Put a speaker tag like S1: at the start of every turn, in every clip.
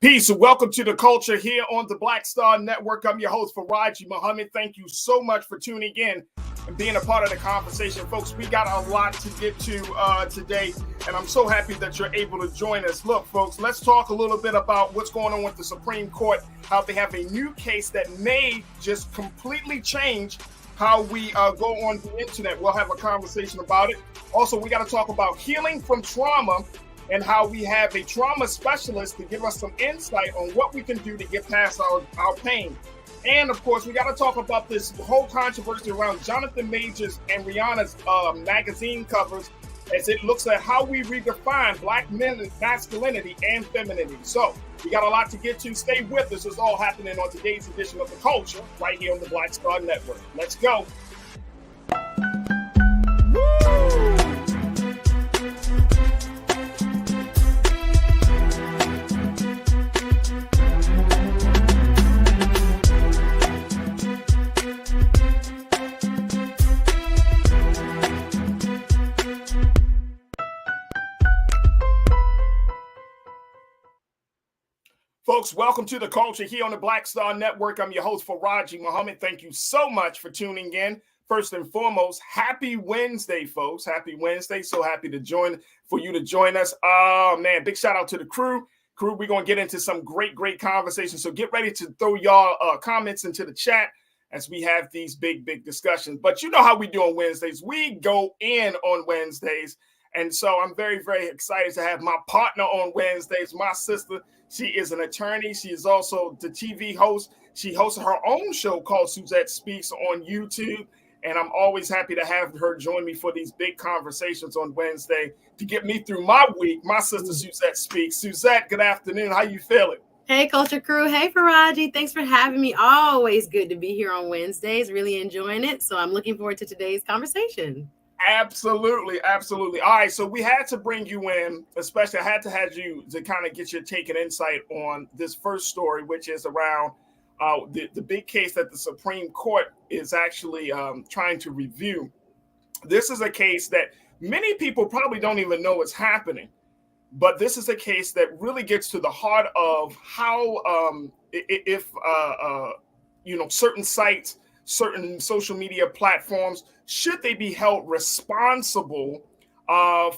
S1: Peace and welcome to the culture here on the Black Star Network. I'm your host, Farajii Muhammad. Thank you so much for tuning in and being a part of the conversation. Folks, we got a lot to get to today, and I'm so happy that you're able to join us. Look, folks, let's talk a little bit about what's going on with the Supreme Court, how they have a new case that may just completely change how we go on the internet. We'll have a conversation about it. Also, we got to talk about healing from trauma and how we have a trauma specialist to give us some insight on what we can do to get past our pain. And of course, we got to talk about this whole controversy around Jonathan Majors and Rihanna's magazine covers, as it looks at how we redefine Black men, masculinity and femininity. So we got a lot to get to. Stay with us. It's all happening on today's edition of The Culture right here on the Black Star Network. Let's go. Folks, welcome to the culture here on the Black Star Network. I'm your host, Farajii Muhammad. Thank you so much for tuning in. First and foremost, happy Wednesday, folks. Happy Wednesday. So happy to join us. Oh, man, big shout out to the crew. We're going to get into some great conversations. So get ready to throw y'all comments into the chat as we have these big discussions. But you know how we do on Wednesdays. We go in on Wednesdays. And so I'm very excited to have my partner on Wednesdays, my sister. She is an attorney. She is also the TV host. She hosts her own show called Suzette Speaks on YouTube. And I'm always happy to have her join me for these big conversations on Wednesday to get me through my week. My sister, Suzette Speaks. Suzette, good afternoon. How you feeling?
S2: Hey, Culture Crew. Hey, Farajii. Thanks for having me. Always good to be here on Wednesdays. Really enjoying it. So I'm looking forward to today's conversation.
S1: Absolutely. All right, so we had to bring you in, especially I had to have you to kind of get your take and insight on this first story, which is around the big case that the Supreme Court is actually trying to review. This is a case that many people probably don't even know is happening, but this is a case that really gets to the heart of how if certain sites, certain social media platforms, should they be held responsible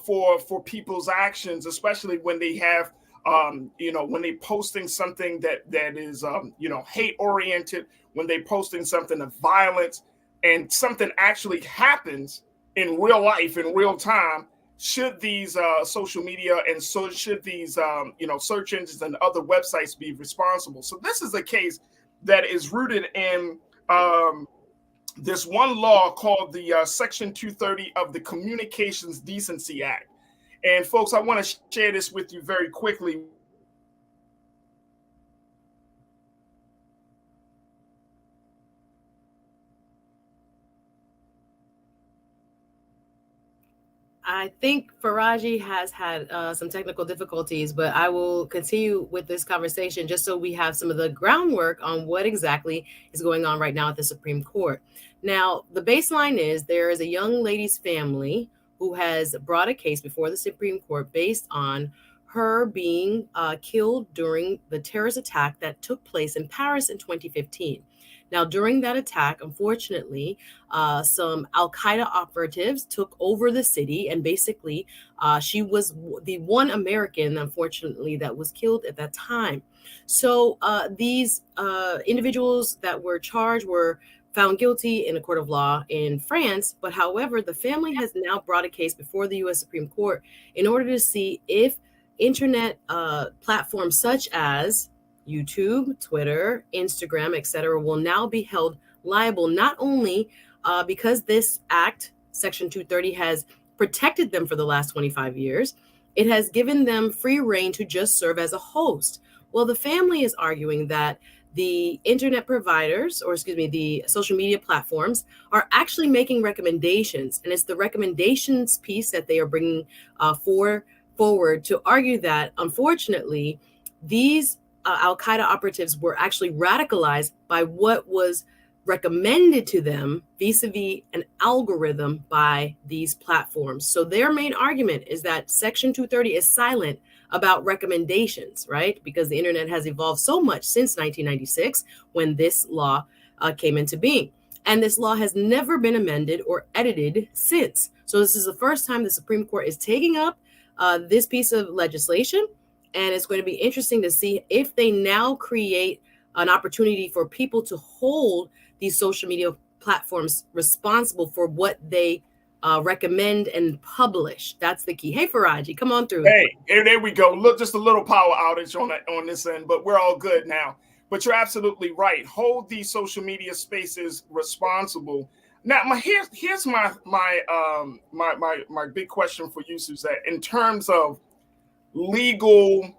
S1: for people's actions, especially when they have, when they posting something that is, hate oriented, when they posting something of violence and something actually happens in real life, in real time. Should these social media and so should these, search engines and other websites be responsible? So this is a case that is rooted in this one law called the Section 230 of the Communications Decency Act. And folks, I want to share this with you very quickly.
S2: I think Farajii has had some technical difficulties, but I will continue with this conversation just so we have some of the groundwork on what exactly is going on right now at the Supreme Court. Now, the baseline is there is a young lady's family who has brought a case before the Supreme Court based on her being killed during the terrorist attack that took place in Paris in 2015. Now, during that attack, unfortunately, some al-Qaeda operatives took over the city, and basically she was the one American, unfortunately, that was killed at that time. So these individuals that were charged were found guilty in a court of law in France. But however, the family has now brought a case before the U.S. Supreme Court in order to see if internet platforms such as YouTube, Twitter, Instagram, etc., will now be held liable, not only because this act, Section 230, has protected them for the last 25 years, it has given them free reign to just serve as a host. Well, the family is arguing that the internet providers, the social media platforms, are actually making recommendations, and it's the recommendations piece that they are bringing forward to argue that, unfortunately, these al-Qaeda operatives were actually radicalized by what was recommended to them vis-a-vis an algorithm by these platforms. So their main argument is that Section 230 is silent about recommendations, right? Because the internet has evolved so much since 1996 when this law came into being. And this law has never been amended or edited since. So this is the first time the Supreme Court is taking up this piece of legislation. And it's going to be interesting to see if they now create an opportunity for people to hold these social media platforms responsible for what they recommend and publish. That's the key. Hey, Farajii, come on through.
S1: Hey, there we go. Look, just a little power outage on this end, but we're all good now. But you're absolutely right. Hold these social media spaces responsible. Now, here's my big question for you, Suzette. In terms of legal,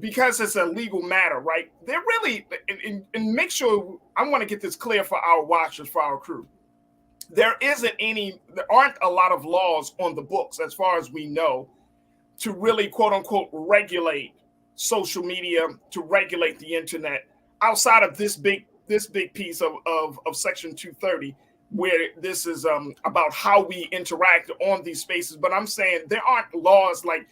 S1: because it's a legal matter, right? They're really, and make sure, I want to get this clear for our watchers, for our crew. There aren't a lot of laws on the books, as far as we know, to really, quote unquote, regulate social media, to regulate the internet, outside of this big piece of Section 230, where this is about how we interact on these spaces. But I'm saying there aren't laws like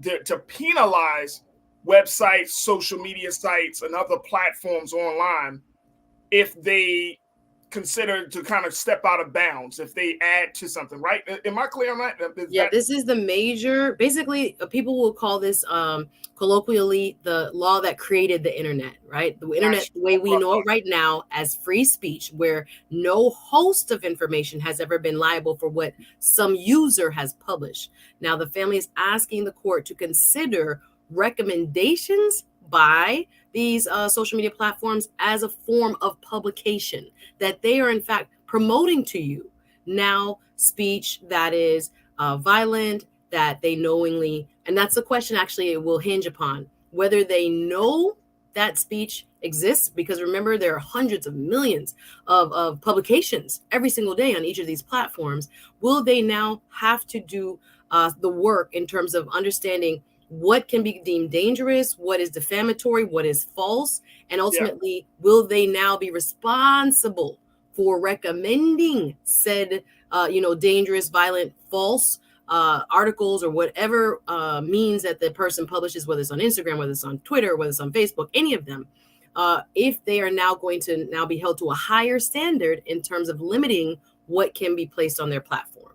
S1: to penalize websites, social media sites, and other platforms online if they consider to kind of step out of bounds, if they add to something, right? Am I clear on that?
S2: This is the major, basically, people will call this colloquially the law that created the internet, right? The internet, the way we know it right now, as free speech, where no host of information has ever been liable for what some user has published. Now, the family is asking the court to consider recommendations by these social media platforms as a form of publication, that they are in fact promoting to you now speech that is violent, that they knowingly, and that's the question actually it will hinge upon, whether they know that speech exists, because remember, there are hundreds of millions of publications every single day on each of these platforms. Will they now have to do the work in terms of understanding what can be deemed dangerous, what is defamatory, what is false, and ultimately, will they now be responsible for recommending said, dangerous, violent, false articles, or whatever means that the person publishes, whether it's on Instagram, whether it's on Twitter, whether it's on Facebook, any of them, if they are now going to now be held to a higher standard in terms of limiting what can be placed on their platform.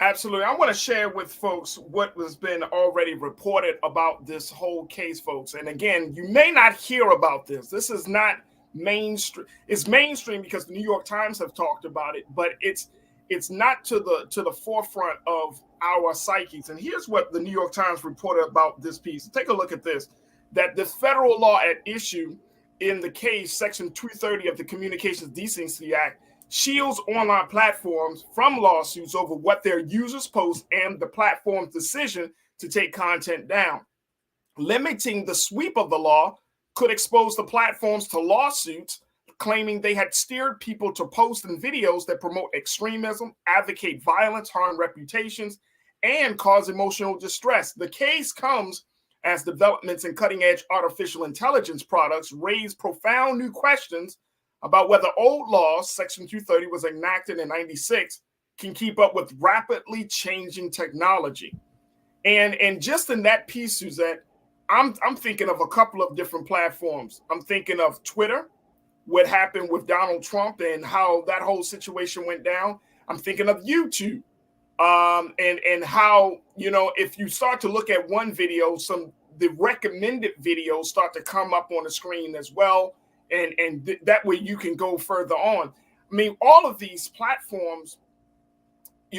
S1: Absolutely. I want to share with folks what has been already reported about this whole case, folks. And again, you may not hear about this. This is not mainstream. It's mainstream because the New York Times have talked about it, but it's not to the forefront of our psyches. And here's what the New York Times reported about this piece. Take a look at this, that the federal law at issue in the case, Section 230 of the Communications Decency Act, shields online platforms from lawsuits over what their users post and the platform's decision to take content down. Limiting the sweep of the law could expose the platforms to lawsuits claiming they had steered people to post in videos that promote extremism, advocate violence, harm reputations, and cause emotional distress. The case comes as developments in cutting-edge artificial intelligence products raise profound new questions about whether old laws, Section 230 was enacted in 96, can keep up with rapidly changing technology. And just in that piece, Suzette, I'm thinking of a couple of different platforms. I'm thinking of Twitter, what happened with Donald Trump and how that whole situation went down. I'm thinking of YouTube, and how, if you start to look at one video, the recommended videos start to come up on the screen as well. And that way you can go further on. I mean, all of these platforms,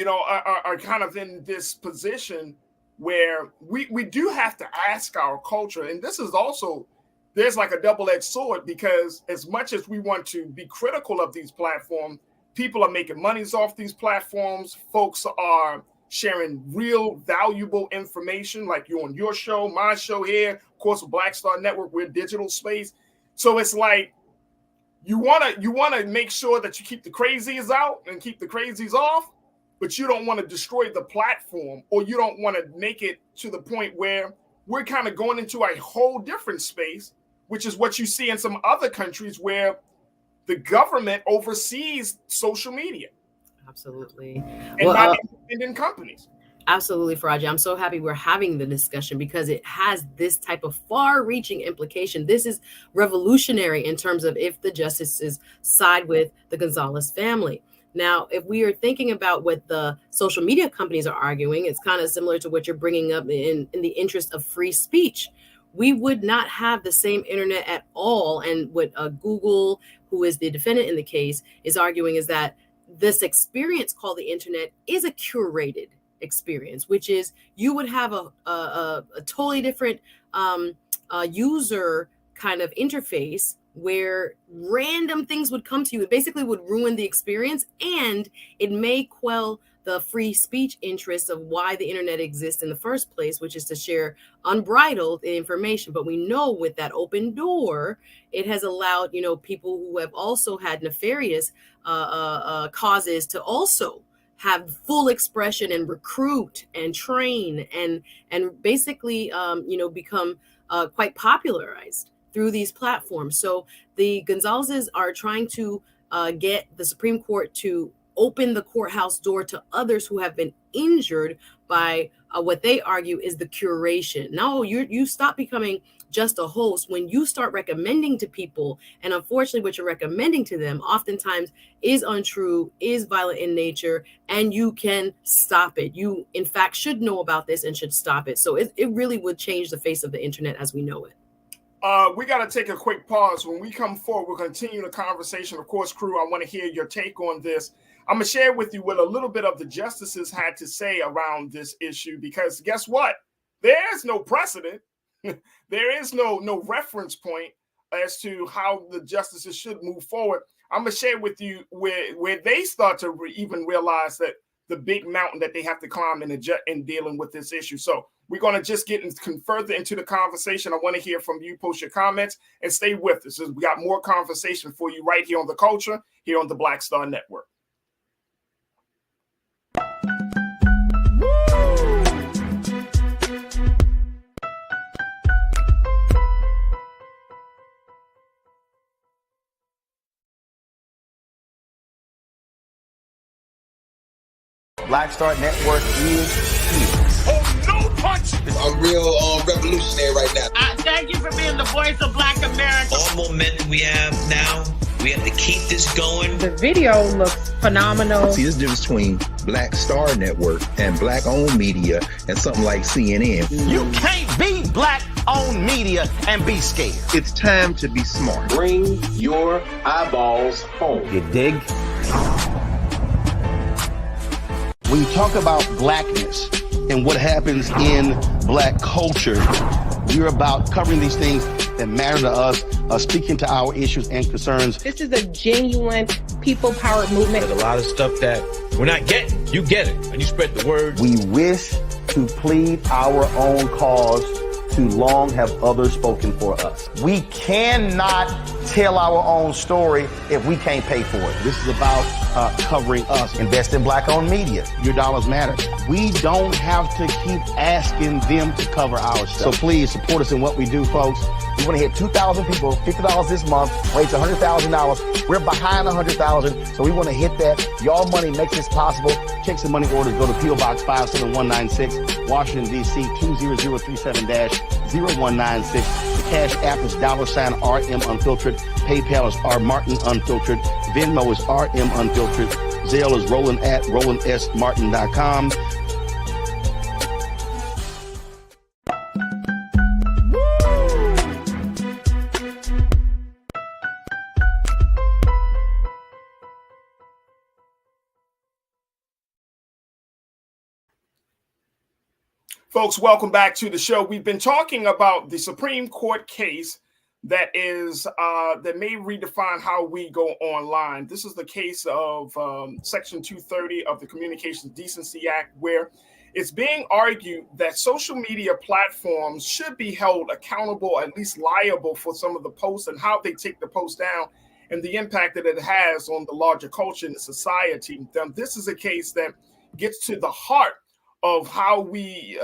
S1: are kind of in this position where we do have to ask our culture. And this is also, there's like a double-edged sword, because as much as we want to be critical of these platforms, people are making monies off these platforms. Folks are sharing real valuable information, like you on your show, my show here, of course, with Black Star Network, we're digital space. So it's like you want to make sure that you keep the crazies out and keep the crazies off, but you don't want to destroy the platform, or you don't want to make it to the point where we're kind of going into a whole different space, which is what you see in some other countries where the government oversees social media.
S2: Absolutely.
S1: And not independent companies.
S2: Absolutely, Farajii. I'm so happy we're having the discussion because it has this type of far-reaching implication. This is revolutionary in terms of if the justices side with the Gonzalez family. Now, if we are thinking about what the social media companies are arguing, it's kind of similar to what you're bringing up in the interest of free speech. We would not have the same internet at all. And what Google, who is the defendant in the case, is arguing is that this experience called the internet is a curated experience, which is you would have a totally different user kind of interface where random things would come to you. It basically would ruin the experience, and it may quell the free speech interests of why the internet exists in the first place, which is to share unbridled information. But we know with that open door, it has allowed, people who have also had nefarious causes to also have full expression and recruit and train and basically become quite popularized through these platforms. So the Gonzalez's are trying to get the Supreme Court to open the courthouse door to others who have been injured by what they argue is the curation. No, you stop becoming just a host when you start recommending to people, and unfortunately what you're recommending to them oftentimes is untrue, is violent in nature, and you can stop it. You in fact should know about this and should stop it. So it really would change the face of the internet as we know it.
S1: We got to take a quick pause. When we come forward, we'll continue the conversation. Of course, crew, I want to hear your take on this. I'm going to share with you what a little bit of the justices had to say around this issue, because guess what? There's no precedent. There is no reference point as to how the justices should move forward. I'm going to share with you where they start to even realize that the big mountain that they have to climb in dealing with this issue. So we're going to just get further into the conversation. I want to hear from you. Post your comments and stay with us. We got more conversation for you right here on The Culture, here on the Black Star Network.
S3: Black Star Network is here.
S4: Oh, no punch!
S5: I'm real revolutionary right now.
S4: Thank you for being the voice of Black America.
S6: All momentum we have now, we have to keep this going.
S7: The video looks phenomenal.
S8: See, there's a difference between Black Star Network and black-owned media and something like CNN.
S3: You can't be black-owned media and be scared.
S8: It's time to be smart.
S5: Bring your eyeballs home.
S3: You dig? When you talk about blackness and what happens in black culture, you're about covering these things that matter to us, speaking to our issues and concerns.
S7: This is a genuine people-powered movement.
S6: There's a lot of stuff that we're not getting. You get it, and you spread the word.
S3: We wish to plead our own cause. Too long have others spoken for us. We cannot tell our own story if we can't pay for it. This is about covering us. Invest in black-owned media. Your dollars matter. We don't have to keep asking them to cover our stuff. So please support us in what we do, folks. We want to hit 2,000 people, $50 this month, raise $100,000. We're behind 100,000, so we want to hit that. Y'all money makes this possible. Check some money orders. Go to P.O. Box 57196, Washington, D.C. 20037-0196. The Cash App is $RM Unfiltered. PayPal is R Martin Unfiltered. Venmo is RM Unfiltered. Zelle is Roland at RolandSMartin.com.
S1: Folks, welcome back to the show. We've been talking about the Supreme Court case that may redefine how we go online. This is the case of Section 230 of the Communications Decency Act, where it's being argued that social media platforms should be held accountable, at least liable, for some of the posts and how they take the post down and the impact that it has on the larger culture and the society. This is a case that gets to the heart of how we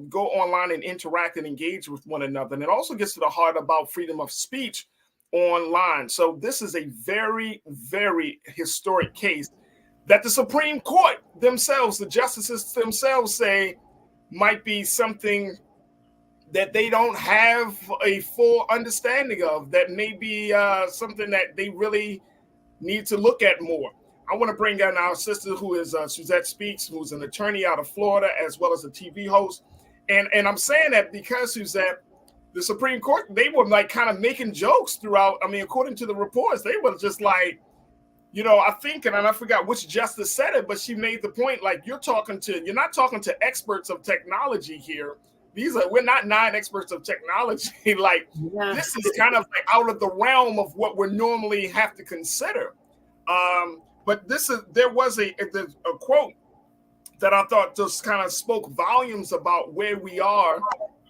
S1: go online and interact and engage with one another. And it also gets to the heart about freedom of speech online. So this is a very, very historic case that the Supreme Court themselves, the justices themselves, say might be something that they don't have a full understanding of, that may be something that they really need to look at more. I want to bring in our sister who is Suzette Speaks, who's an attorney out of Florida, as well as a TV host. And I'm saying that because, Suzette, the Supreme Court, they were like kind of making jokes throughout. I mean, according to the reports, they were just like, I think, and I forgot which justice said it, but she made the point, like, you're not talking to experts of technology here. We're not non-experts of technology. Like, this is kind of like out of the realm of what we normally have to consider. But there was a quote that I thought just kind of spoke volumes about where we are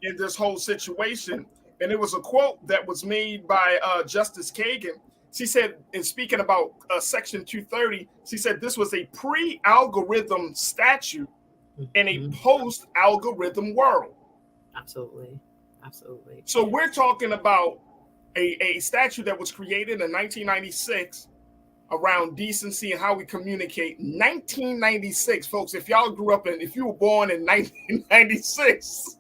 S1: in this whole situation. And it was a quote that was made by Justice Kagan. She said, in speaking about Section 230, she said this was a pre-algorithm statute in a post-algorithm world.
S2: Absolutely. Absolutely.
S1: So we're talking about a statute that was created in 1996 around decency and how we communicate. 1996, folks, if you were born in 1996,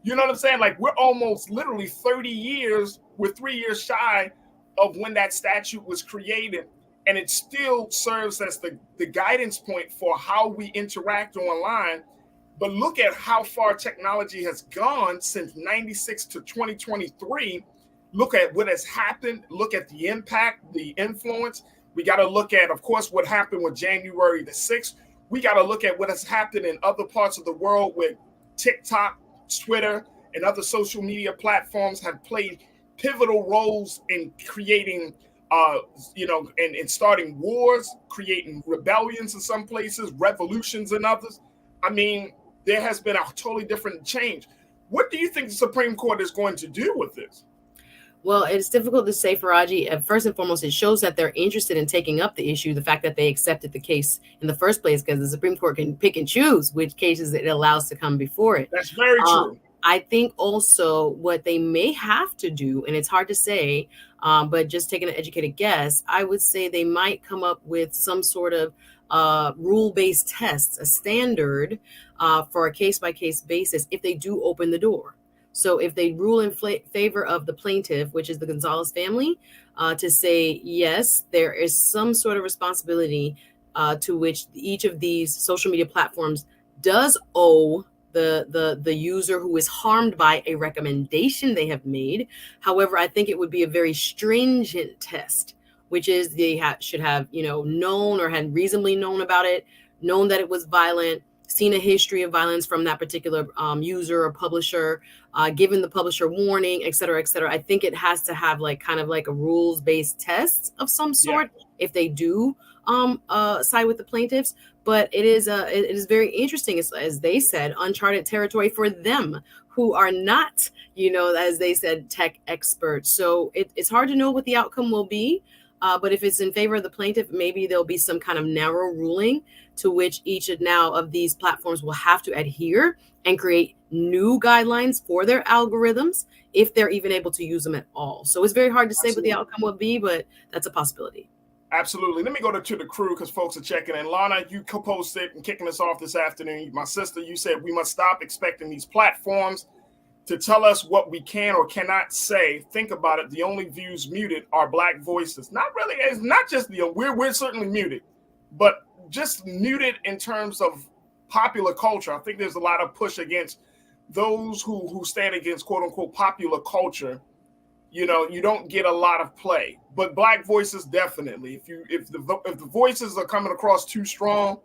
S1: you know what I'm saying? Like, we're almost literally 30 years, we're 3 years shy of when that statute was created. And it still serves as the guidance point for how we interact online. But look at how far technology has gone since 96 to 2023. Look at what has happened. Look at the impact, the influence. We got to look at, of course, what happened with January the 6th. We got to look at what has happened in other parts of the world with TikTok, Twitter, and other social media platforms have played pivotal roles in creating, and starting wars, creating rebellions in some places, revolutions in others. I mean, there has been a totally different change. What do you think the Supreme Court is going to do with this?
S2: Well, it's difficult to say, Farajii. First and foremost, it shows that they're interested in taking up the issue, the fact that they accepted the case in the first place, because the Supreme Court can pick and choose which cases it allows to come before it.
S1: That's very true.
S2: I think also what they may have to do, and it's hard to say, but just taking an educated guess, I would say they might come up with some sort of rule-based tests, a standard for a case-by-case basis if they do open the door. So if they rule in favor of the plaintiff, which is the Gonzalez family, to say, yes, there is some sort of responsibility to which each of these social media platforms does owe the user who is harmed by a recommendation they have made. However, I think it would be a very stringent test, which is they should have, known or had reasonably known about it, known that it was violent, seen a history of violence from that particular user or publisher, given the publisher warning, et cetera, et cetera. I think it has to have kind of a rules-based test of some sort if they do side with the plaintiffs. But it is very interesting, as they said, uncharted territory for them who are not, as they said, tech experts. So it's hard to know what the outcome will be. But if it's in favor of the plaintiff, maybe there'll be some kind of narrow ruling to which each now of these platforms will have to adhere and create new guidelines for their algorithms if they're even able to use them at all. So it's very hard to say what the outcome will be, but that's a possibility.
S1: Absolutely. Let me go to the crew because folks are checking in. Lana, you co-posted and kicking us off this afternoon. My sister, you said we must stop expecting these platforms to tell us what we can or cannot say. Think about it. The only views muted are Black voices. Not really. It's not just we're certainly muted, but just muted in terms of popular culture. I think there's a lot of push against those who stand against quote unquote popular culture. You don't get a lot of play, but Black voices definitely. If the voices are coming across too strong,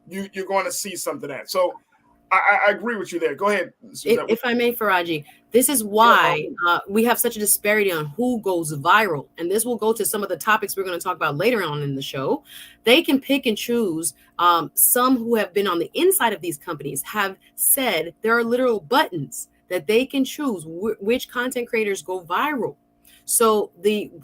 S1: you're going to see something that. So I agree with you there. Go ahead.
S2: If I may, Farajii, this is why we have such a disparity on who goes viral. And this will go to some of the topics we're going to talk about later on in the show. They can pick and choose. Some who have been on the inside of these companies have said there are literal buttons that they can choose which content creators go viral. So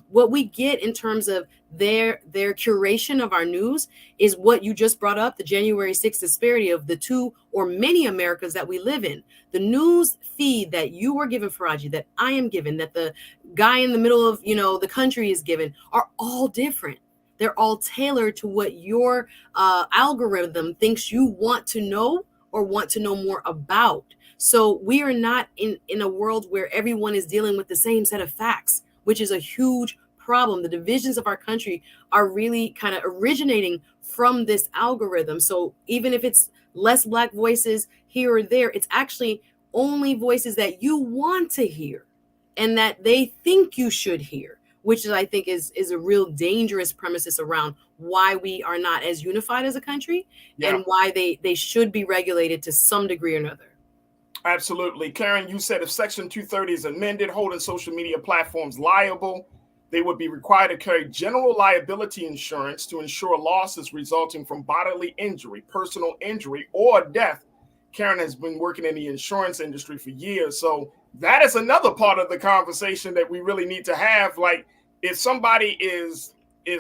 S2: what we get in terms of their curation of our news is what you just brought up, the January 6th disparity of the two or many Americas that we live in. The news feed that you were given, Farajii, that I am given, that the guy in the middle of the country is given, are all different. They're all tailored to what your algorithm thinks you want to know or want to know more about. So we are not in a world where everyone is dealing with the same set of facts, which is a huge problem. The divisions of our country are really kind of originating from this algorithm. So even if it's less Black voices here or there, it's actually only voices that you want to hear and that they think you should hear, which is, I think, is a real dangerous premises around why we are not as unified as a country and why they should be regulated to some degree or another.
S1: Absolutely. Karen, you said if Section 230 is amended, holding social media platforms liable, they would be required to carry general liability insurance to ensure losses resulting from bodily injury, personal injury, or death. Karen has been working in the insurance industry for years. So that is another part of the conversation that we really need to have. Like, if somebody is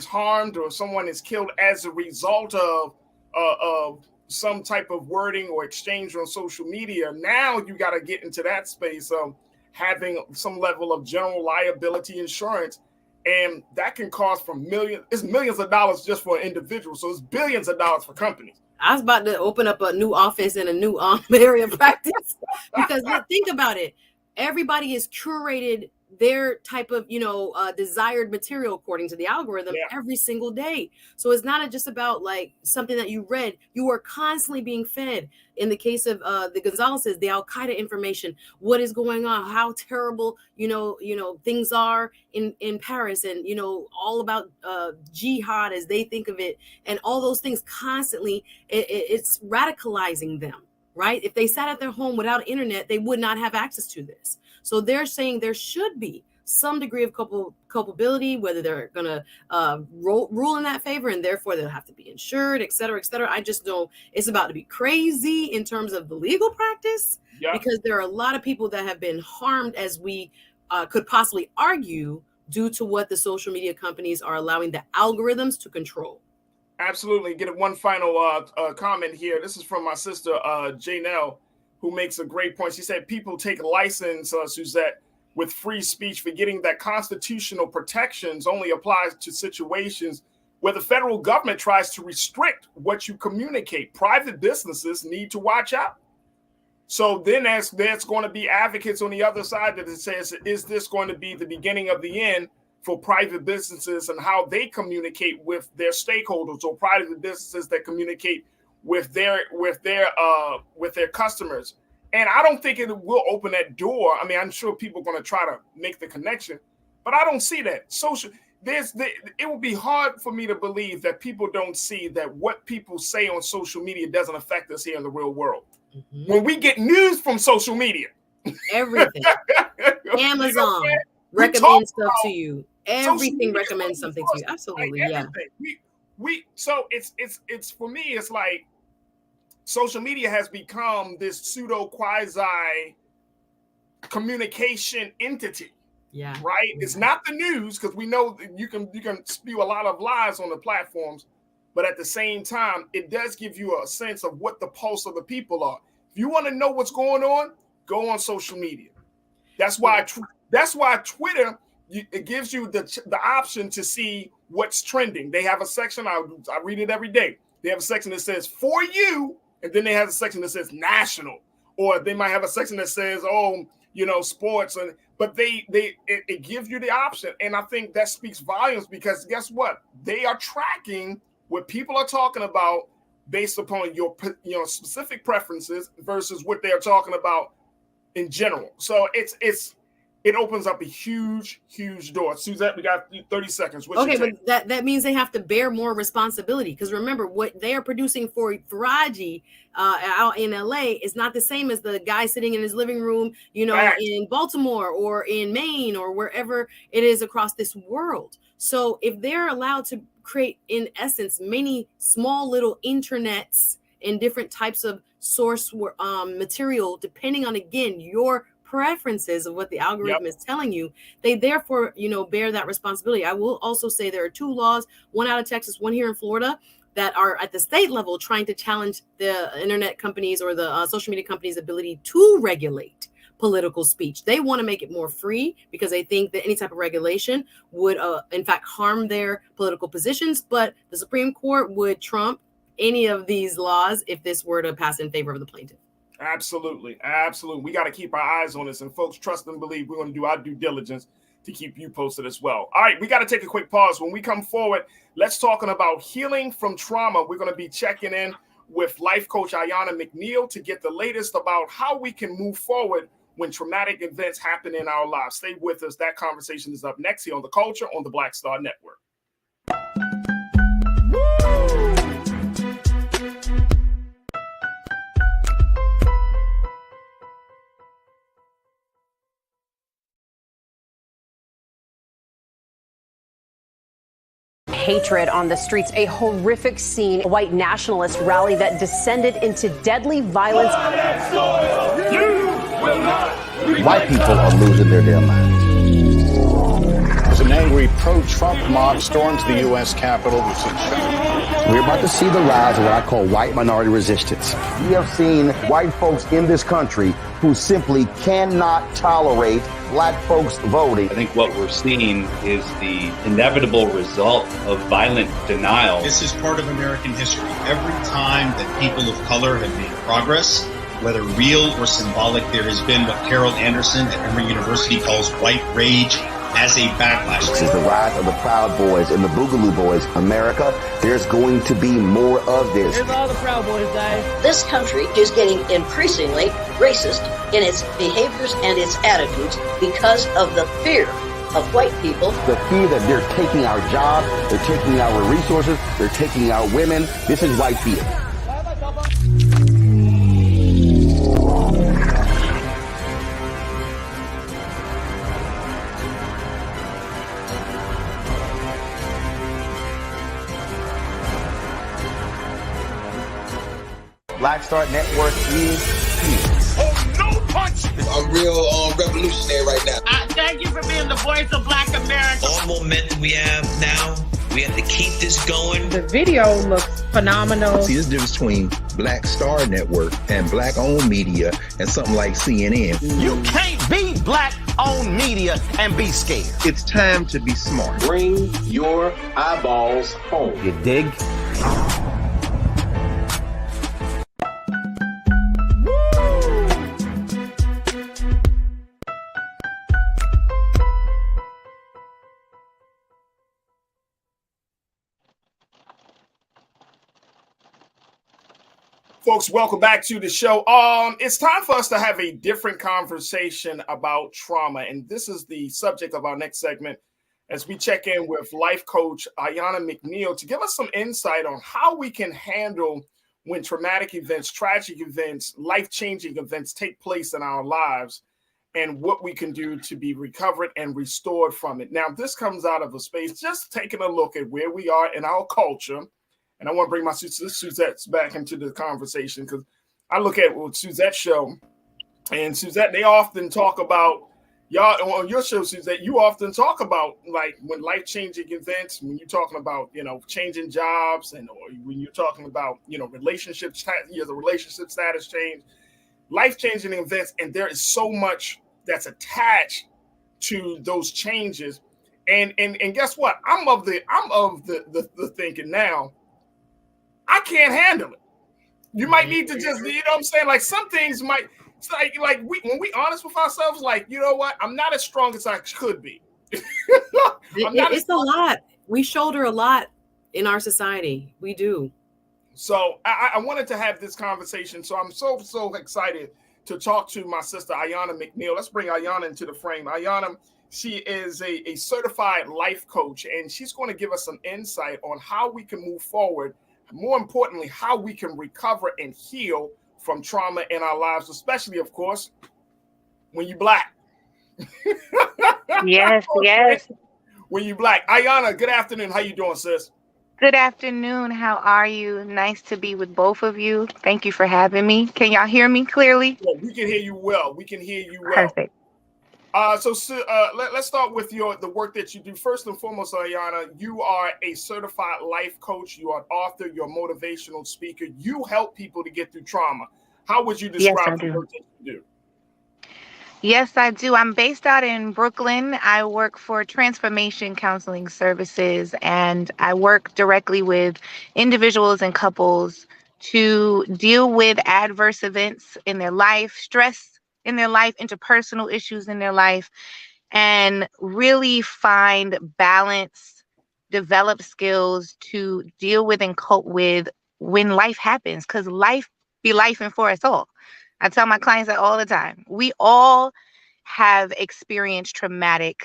S1: harmed or someone is killed as a result of some type of wording or exchange on social media, now you got to get into that space of having some level of general liability insurance. And that can cost from millions of dollars just for an individual. So it's billions of dollars for companies.
S2: I was about to open up a new office in a new area of practice because think about it. Everybody has curated their type of, desired material according to the algorithm every single day. So it's not just about like something that you read. You are constantly being fed. In the case of the Gonzalez's, the Al Qaeda information, what is going on, how terrible, things are in Paris, and, all about jihad as they think of it, and all those things constantly, it's radicalizing them. Right? If they sat at their home without internet, they would not have access to this. So they're saying there should be some degree of culpability, whether they're going to rule in that favor, and therefore they'll have to be insured, et cetera, et cetera. I just don't. It's about to be crazy in terms of the legal practice, because there are a lot of people that have been harmed, as we could possibly argue, due to what the social media companies are allowing the algorithms to control.
S1: Absolutely. Get one final comment here. This is from my sister, Janelle, who makes a great point. She said people take license, Suzette, with free speech, forgetting that constitutional protections only applies to situations where the federal government tries to restrict what you communicate. Private businesses need to watch out. So then there's going to be advocates on the other side that says, is this going to be the beginning of the end for private businesses and how they communicate with their stakeholders, or private businesses that communicate with their customers? And I don't think it will open that door. I mean, I'm sure people are going to try to make the connection, but I don't see that. It would be hard for me to believe that people don't see that what people say on social media doesn't affect us here in the real world. Mm-hmm. When we get news from social media,
S2: everything, Amazon recommends stuff to you. Everything recommends something to you. Absolutely,
S1: like So it's for me, it's like social media has become this pseudo quasi communication entity.
S2: Yeah.
S1: Right.
S2: Yeah.
S1: It's not the news, because we know that you can spew a lot of lies on the platforms, but at the same time, it does give you a sense of what the pulse of the people are. If you want to know what's going on, go on social media. That's why Twitter, it gives you the option to see what's trending. They have a section, I read it every day. They have a section that says for you, and then they have a section that says national, or they might have a section that says, sports, but it gives you the option. And I think that speaks volumes, because guess what? They are tracking what people are talking about based upon your specific preferences versus what they are talking about in general. So it opens up a huge, huge door. Suzette, we got 30 seconds.
S2: Okay, but that means they have to bear more responsibility, because remember, what they are producing for Farajii out in LA is not the same as the guy sitting in his living room, in Baltimore or in Maine or wherever it is across this world. So if they're allowed to create, in essence, many small little internets in different types of source material, depending on, again, your preferences of what the algorithm is telling you, they therefore, bear that responsibility. I will also say there are two laws, one out of Texas, one here in Florida, that are at the state level trying to challenge the internet companies or the social media companies' ability to regulate. political speech. They want to make it more free because they think that any type of regulation would, in fact, harm their political positions. But the Supreme Court would trump any of these laws if this were to pass in favor of the plaintiff.
S1: Absolutely. Absolutely. We got to keep our eyes on this. And folks, trust and believe we're going to do our due diligence to keep you posted as well. All right, we got to take a quick pause. When we come forward, let's talking about healing from trauma. We're going to be checking in with life coach Ayanna McNeil to get the latest about how we can move forward when traumatic events happen in our lives. Stay with us. That conversation is up next here on The Culture on the Black Star Network.
S9: Hatred on the streets, a horrific scene, a white nationalist rally that descended into deadly violence.
S3: White people are losing their damn minds.
S10: As an angry pro-Trump mob storms the U.S. Capitol,
S3: We're about to see the rise of what I call white minority resistance. We have seen white folks in this country who simply cannot tolerate black folks voting.
S11: I think what we're seeing is the inevitable result of violent denial.
S12: This is part of American history. Every time that people of color have made progress, whether real or symbolic, there has been what Carol Anderson at Emory University calls white rage as a backlash.
S3: This is the rise of the Proud Boys and the Boogaloo Boys. America, there's going to be more of this.
S13: Here's all the Proud Boys, guys.
S14: This country is getting increasingly racist in its behaviors and its attitudes because of the fear of white people.
S3: The fear that they're taking our jobs, they're taking our resources, they're taking our women. This is white fear. Black Star Network is here.
S4: Oh, no punch!
S5: I'm real revolutionary right now.
S4: Thank you for being the voice of Black America.
S6: All momentum we have now, we have to keep this going.
S7: The video looks phenomenal.
S8: See, there's a difference between Black Star Network and black-owned media and something like CNN.
S3: You can't be black-owned media and be scared.
S8: It's time to be smart.
S5: Bring your eyeballs home.
S3: You dig?
S1: Folks, welcome back to the show. It's time for us to have a different conversation about trauma, and this is the subject of our next segment as we check in with life coach Ayanna McNeil to give us some insight on how we can handle when traumatic events, tragic events, life-changing events take place in our lives and what we can do to be recovered and restored from it. Now, this comes out of a space just taking a look at where we are in our culture. And I want to bring my Suzette back into the conversation because I look at Suzette's show, and Suzette, they often talk about, y'all on your show, Suzette, you often talk about like when life-changing events, when you're talking about, changing jobs, and or when you're talking about, relationships, the relationship status change, life-changing events, and there is so much that's attached to those changes. And guess what? I'm of the thinking now, I can't handle it. You might need to just, you know what I'm saying? Like some things might, it's like when we honest with ourselves, like, you know what? I'm not as strong as I could be.
S2: It's a lot. We shoulder a lot in our society. We do.
S1: So I wanted to have this conversation. So I'm so excited to talk to my sister, Ayanna McNeil. Let's bring Ayanna into the frame. Ayanna, she is a certified life coach, and she's going to give us some insight on how we can move forward. More importantly, how we can recover and heal from trauma in our lives, especially, of course, when you're Black.
S15: Yes, yes.
S1: When you're Black. Ayanna, good afternoon. How you doing, sis?
S15: Good afternoon. How are you? Nice to be with both of you. Thank you for having me. Can y'all hear me clearly?
S1: Yeah, we can hear you well. We can hear you well.
S15: Perfect.
S1: Let's start with the work that you do. First and foremost, Ayanna, you are a certified life coach. You are an author. You're a motivational speaker. You help people to get through trauma. How would you describe the work that you do?
S15: Yes, I do. I'm based out in Brooklyn. I work for Transformation Counseling Services, and I work directly with individuals and couples to deal with adverse events in their life, stress in their life, interpersonal issues in their life, and really find balance, develop skills to deal with and cope with when life happens, because life be life and for us all. I tell my clients that all the time. We all have experienced traumatic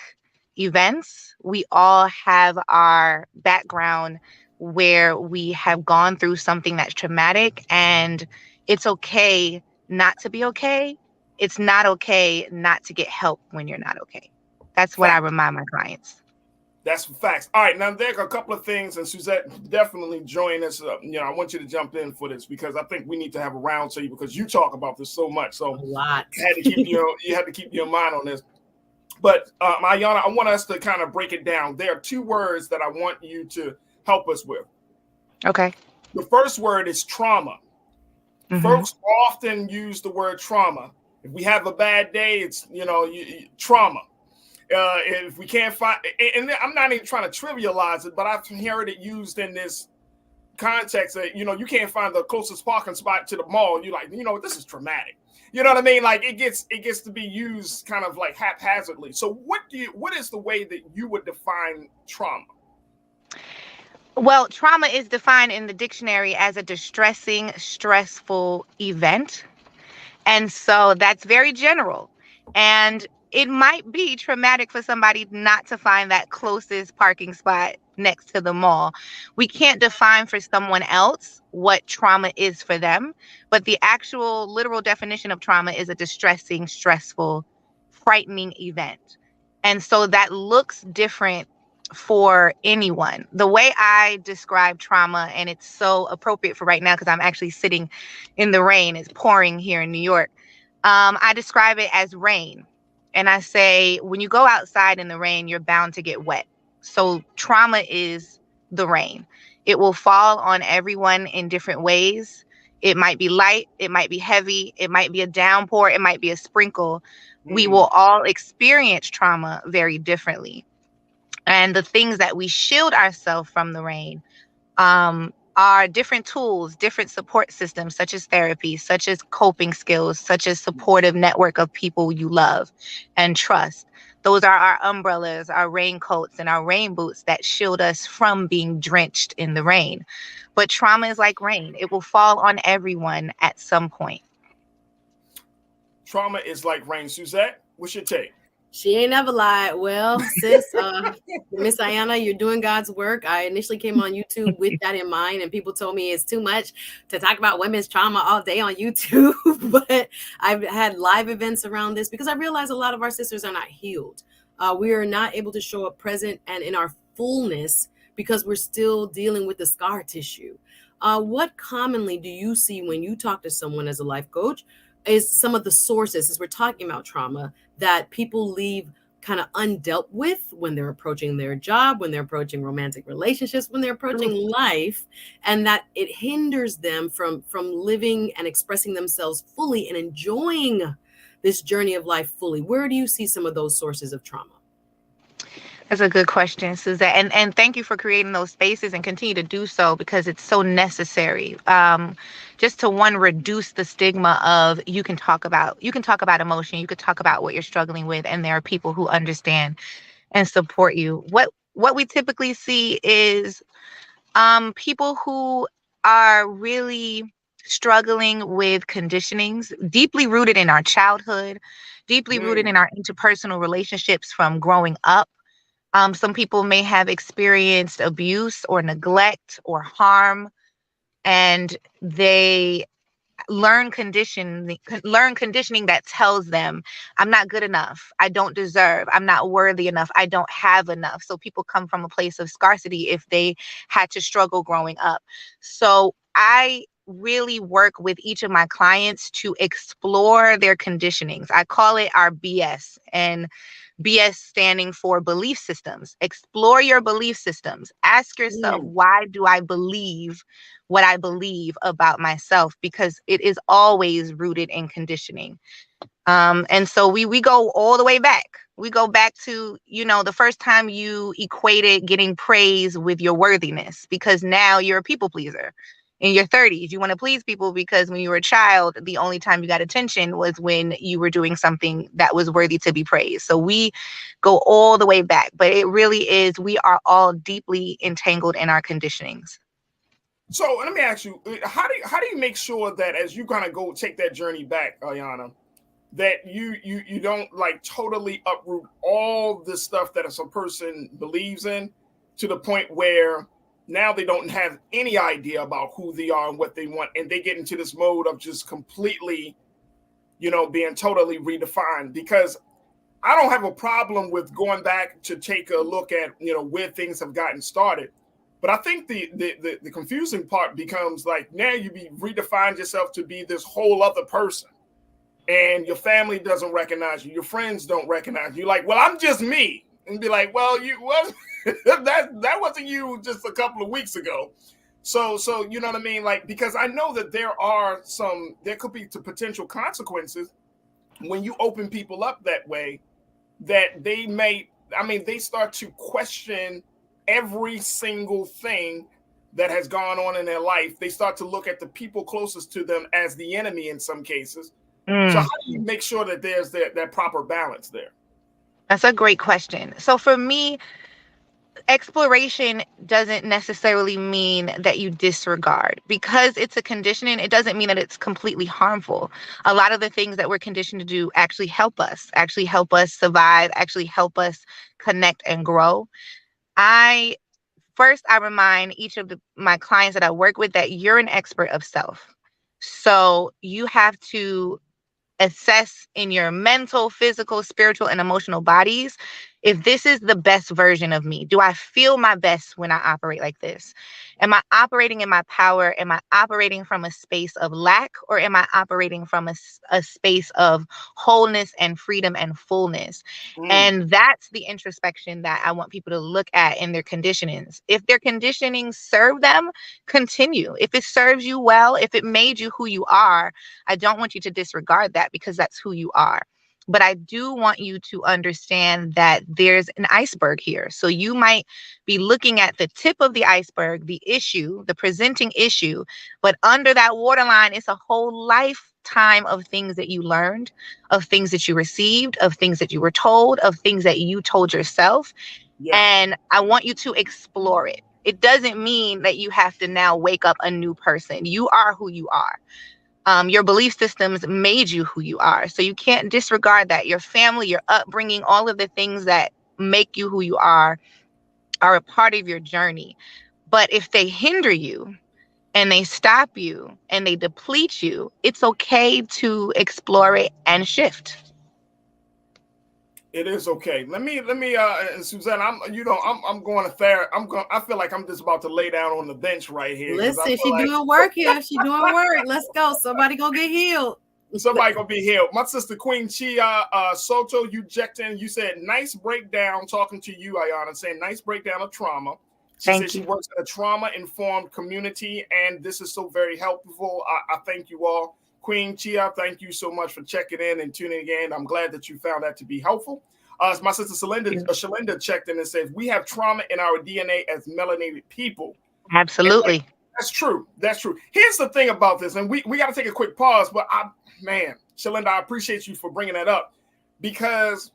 S15: events. We all have our background where we have gone through something that's traumatic, and it's okay not to be okay. It's not okay not to get help when you're not okay. That's what I remind my clients.
S1: That's facts. All right, now there are a couple of things, and Suzette, definitely join us. I want you to jump in for this because I think we need to have a round table because you talk about this so much. So
S2: a lot.
S1: You had to keep your mind on this. But Ayana, I want us to kind of break it down. There are two words that I want you to help us with.
S15: Okay.
S1: The first word is trauma. Mm-hmm. Folks often use the word trauma. If we have a bad day, it's trauma. If we can't find, and I'm not even trying to trivialize it, but I've heard it used in this context that, you can't find the closest parking spot to the mall. You're like, this is traumatic. You know what I mean? Like it gets to be used kind of like haphazardly. So what is the way that you would define trauma?
S15: Well, trauma is defined in the dictionary as a distressing, stressful event. And so that's very general. And it might be traumatic for somebody not to find that closest parking spot next to the mall. We can't define for someone else what trauma is for them, but the actual literal definition of trauma is a distressing, stressful, frightening event. And so that looks different for anyone. The way I describe trauma, and it's so appropriate for right now because I'm actually sitting in the rain, it's pouring here in New York. I describe it as rain. And I say, when you go outside in the rain, you're bound to get wet. So trauma is the rain. It will fall on everyone in different ways. It might be light, it might be heavy, it might be a downpour, it might be a sprinkle. We will all experience trauma very differently. And the things that we shield ourselves from the rain are different tools, different support systems, such as therapy, such as coping skills, such as supportive network of people you love and trust. Those are our umbrellas, our raincoats, and our rain boots that shield us from being drenched in the rain. But trauma is like rain. It will fall on everyone at some point.
S1: Trauma is like rain. Suzette, what's your take?
S2: She ain't never lied. Well, sis, Miss Ayana, you're doing God's work. I initially came on YouTube with that in mind, and people told me it's too much to talk about women's trauma all day on YouTube. But I've had live events around this because I realize a lot of our sisters are not healed. We are not able to show up present and in our fullness because we're still dealing with the scar tissue. What commonly do you see when you talk to someone as a life coach is some of the sources, as we're talking about trauma, that people leave kind of undealt with when they're approaching their job, when they're approaching romantic relationships, when they're approaching life, and that it hinders them from living and expressing themselves fully and enjoying this journey of life fully? Where do you see some of those sources of trauma?
S15: That's a good question, Suzette. And thank you for creating those spaces and continue to do so because it's so necessary. Just to reduce the stigma of you can talk about emotion, you could talk about what you're struggling with, and there are people who understand and support you. What we typically see is people who are really struggling with conditionings deeply rooted in our childhood, deeply rooted in our interpersonal relationships from growing up. Some people may have experienced abuse or neglect or harm, and they learn conditioning that tells them, I'm not good enough, I don't deserve, I'm not worthy enough, I don't have enough. So people come from a place of scarcity if they had to struggle growing up. So I really work with each of my clients to explore their conditionings. I call it our BS, and BS standing for belief systems. Explore your belief systems. Ask yourself, why do I believe what I believe about myself? Because it is always rooted in conditioning. And so we go all the way back. We go back to, the first time you equated getting praise with your worthiness, because now you're a people pleaser. In your 30s, you want to please people because when you were a child, the only time you got attention was when you were doing something that was worthy to be praised. So we go all the way back, but it really is, we are all deeply entangled in our conditionings.
S1: So let me ask you, how do you make sure that as you kind of go take that journey back, Ayana, that you don't like totally uproot all the stuff that a person believes in to the point where now they don't have any idea about who they are and what they want, and they get into this mode of just completely, being totally redefined? Because I don't have a problem with going back to take a look at, where things have gotten started. But I think the confusing part becomes like now you redefine yourself to be this whole other person, and your family doesn't recognize you, your friends don't recognize you. Like, well, I'm just me, and be like, well, you was that wasn't you just a couple of weeks ago. So you know what I mean? Like, because I know that there could be potential consequences when you open people up that way, that they start to question every single thing that has gone on in their life. They start to look at the people closest to them as the enemy in some cases. So how do you make sure that there's that proper balance there?
S15: That's a great question. So for me, exploration doesn't necessarily mean that you disregard. Because it's a conditioning, it doesn't mean that it's completely harmful. A lot of the things that we're conditioned to do actually help us survive, actually help us connect and grow. I remind each of my clients that I work with that you're an expert of self. So you have to assess in your mental, physical, spiritual, and emotional bodies if this is the best version of me. Do I feel my best when I operate like this? Am I operating in my power? Am I operating from a space of lack, or am I operating from a space of wholeness and freedom and fullness? And that's the introspection that I want people to look at in their conditionings. If their conditioning serve them, continue. If it serves you well, if it made you who you are, I don't want you to disregard that, because that's who you are. But I do want you to understand that there's an iceberg here. So you might be looking at the tip of the iceberg, the issue, the presenting issue, but under that waterline is a whole lifetime of things that you learned, of things that you received, of things that you were told, of things that you told yourself. Yeah. And I want you to explore it. It doesn't mean that you have to now wake up a new person. You are who you are. Your belief systems made you who you are. So you can't disregard that. Your family, your upbringing, all of the things that make you who you are a part of your journey. But if they hinder you and they stop you and they deplete you, it's okay to explore it and shift.
S1: It is okay. Let me, and Suzanne, I'm going to fair. I feel like I'm just about to lay down on the bench right here.
S2: Listen, she's doing work here. She's doing work. Let's go. Somebody gonna get healed.
S1: Somebody gonna be healed. My sister Queen Chia Soto, you checked in. You said nice breakdown. Talking to you, Ayana, saying nice breakdown of trauma. She said she works in a trauma-informed community, and this is so very helpful. I thank you all. Queen Chia, thank you so much for checking in and tuning in. I'm glad that you found that to be helpful. My sister Shalinda checked in and says, we have trauma in our DNA as melanated people.
S15: Absolutely.
S1: That's true. That's true. Here's the thing about this, and we got to take a quick pause, but Shalinda, I appreciate you for bringing that up, because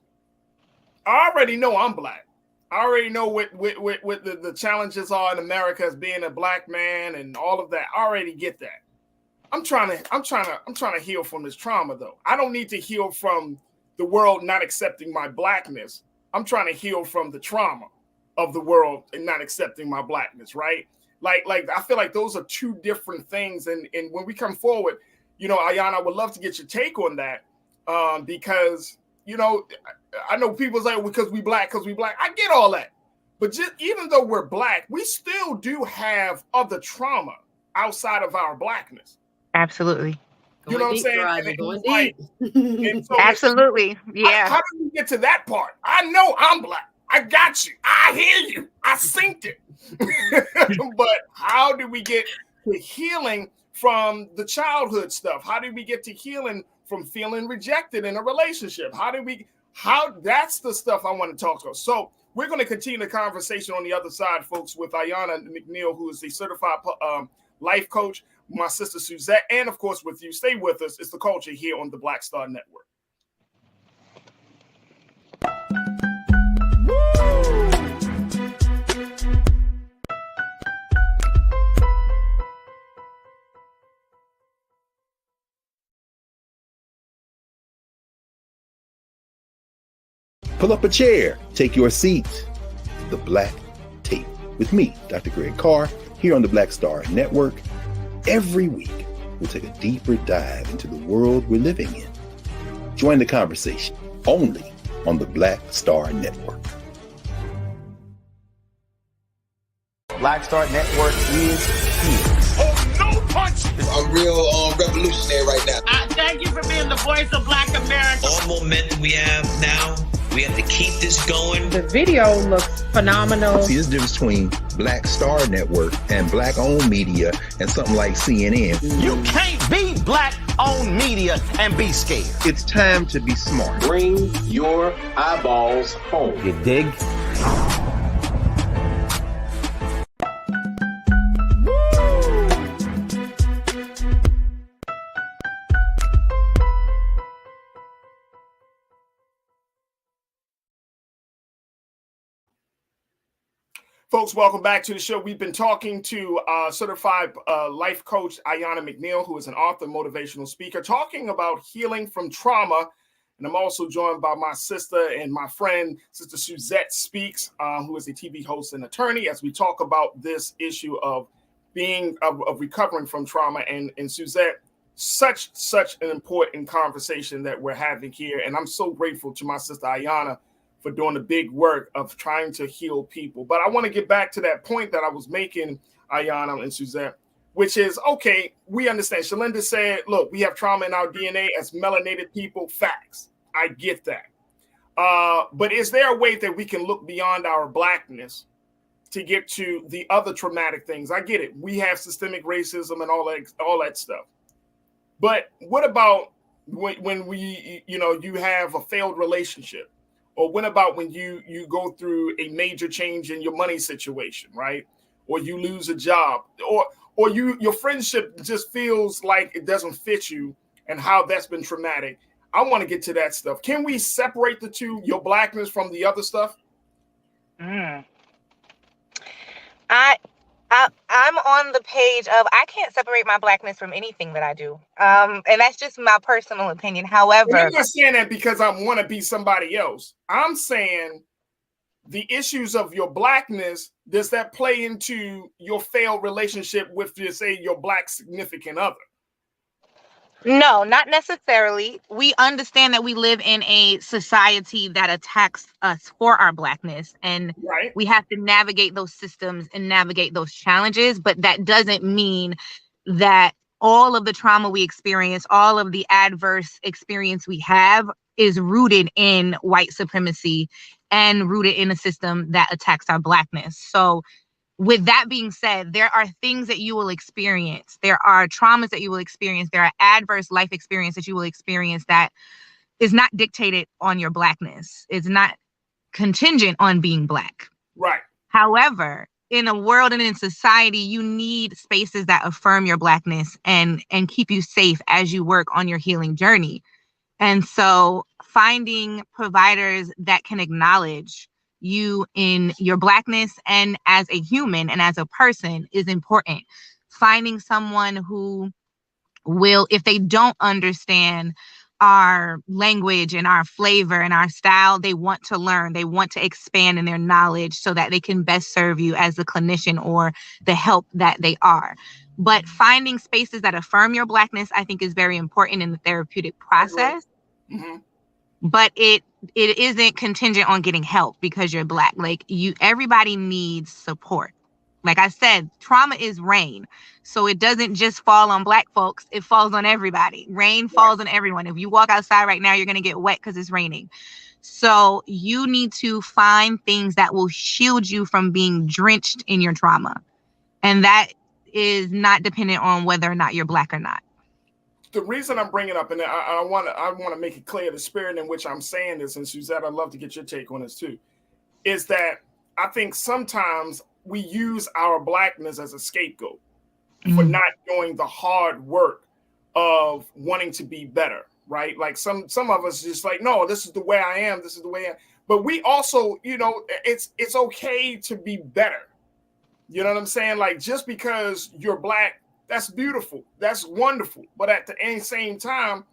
S1: I already know I'm Black. I already know what the challenges are in America as being a Black man and all of that. I already get that. I'm trying to heal from this trauma, though. I don't need to heal from the world not accepting my Blackness. I'm trying to heal from the trauma of the world and not accepting my Blackness, right? Like I feel like those are two different things. And when we come forward, Ayana, I would love to get your take on that, because, I know people say because we Black. I get all that. But just even though we're Black, we still do have other trauma outside of our Blackness.
S15: Absolutely.
S1: You know what I'm saying?
S15: Absolutely. Yeah.
S1: How do we get to that part? I know I'm Black. I got you. I hear you. I synced it. But how do we get to healing from the childhood stuff? How do we get to healing from feeling rejected in a relationship? How that's the stuff I want to talk about. So we're going to continue the conversation on the other side, folks, with Ayanna McNeil, who is a certified life coach, my sister Suzette, and of course with you. Stay with us. It's The Culture here on the Black Star Network.
S8: Pull up a chair, take your seat. The Black Tape with me, Dr. Greg Carr, here on the Black Star Network. Every week, we'll take a deeper dive into the world we're living in. Join the conversation only on the Black Star Network.
S3: Black Star Network is here.
S4: Oh, no punch!
S5: I'm real revolutionary right now.
S4: Thank you for being the voice of Black America.
S6: All momentum we have now, we have to keep this going.
S7: The video looks phenomenal.
S8: See, there's a difference between Black Star Network and black-owned media and something like CNN.
S3: You can't be black-owned media and be scared.
S8: It's time to be smart.
S5: Bring your eyeballs home.
S3: You dig?
S1: Folks, welcome back to the show. We've been talking to certified life coach Ayanna McNeil, who is an author, motivational speaker, talking about healing from trauma. And I'm also joined by my sister and my friend, Sister Suzette Speaks, who is a TV host and attorney, as we talk about this issue of recovering from trauma. And Suzette, such an important conversation that we're having here. And I'm so grateful to my sister Ayanna for doing the big work of trying to heal people. But I want to get back to that point that I was making, Ayanna and Suzette, which is, okay, we understand. Shalinda said, look, we have trauma in our DNA as melanated people. Facts. I get that. But is there a way that we can look beyond our blackness to get to the other traumatic things? I get it. We have systemic racism and all that stuff. But what about when you have a failed relationship? Or what about when you go through a major change in your money situation, right? Or you lose a job, or your friendship just feels like it doesn't fit you, and how that's been traumatic. I want to get to that stuff. Can we separate the two, your blackness from the other stuff?
S15: I'm on the page of I can't separate my blackness from anything that I do. And that's just my personal opinion. However,
S1: and I'm not saying that because I want to be somebody else. I'm saying the issues of your blackness, does that play into your failed relationship with, say, your black significant other?
S15: No, not necessarily. We understand that we live in a society that attacks us for our blackness, and we have to navigate those systems and navigate those challenges. But that doesn't mean that all of the trauma we experience, all of the adverse experience we have is rooted in white supremacy and rooted in a system that attacks our blackness. So with that being said, there are things that you will experience. There are traumas that you will experience. There are adverse life experiences that you will experience that is not dictated on your blackness. It's not contingent on being black.
S1: Right.
S15: However, in a world and in society, you need spaces that affirm your blackness and keep you safe as you work on your healing journey. And so finding providers that can acknowledge you in your blackness and as a human and as a person is important. Finding someone who will, if they don't understand our language and our flavor and our style, they want to learn, they want to expand in their knowledge so that they can best serve you as the clinician or the help that they are. But finding spaces that affirm your blackness, I think, is very important in the therapeutic process.
S1: Mm-hmm.
S15: But it isn't contingent on getting help because you're black. Like everybody needs support. Like I said, trauma is rain. So it doesn't just fall on black folks. It falls on everybody. Rain falls on everyone. If you walk outside right now, you're going to get wet because it's raining. So you need to find things that will shield you from being drenched in your trauma. And that is not dependent on whether or not you're black or not.
S1: the reason I'm bringing up, and I want to make it clear the spirit in which I'm saying this, and Suzette, I'd love to get your take on this too, is that I think sometimes we use our blackness as a scapegoat for not doing the hard work of wanting to be better, right? Like some of us just like, no, this is the way I am. This is the way I am. But we also, you know, it's okay to be better. You know what I'm saying? Like just because you're black, that's beautiful. That's wonderful. But at the same time,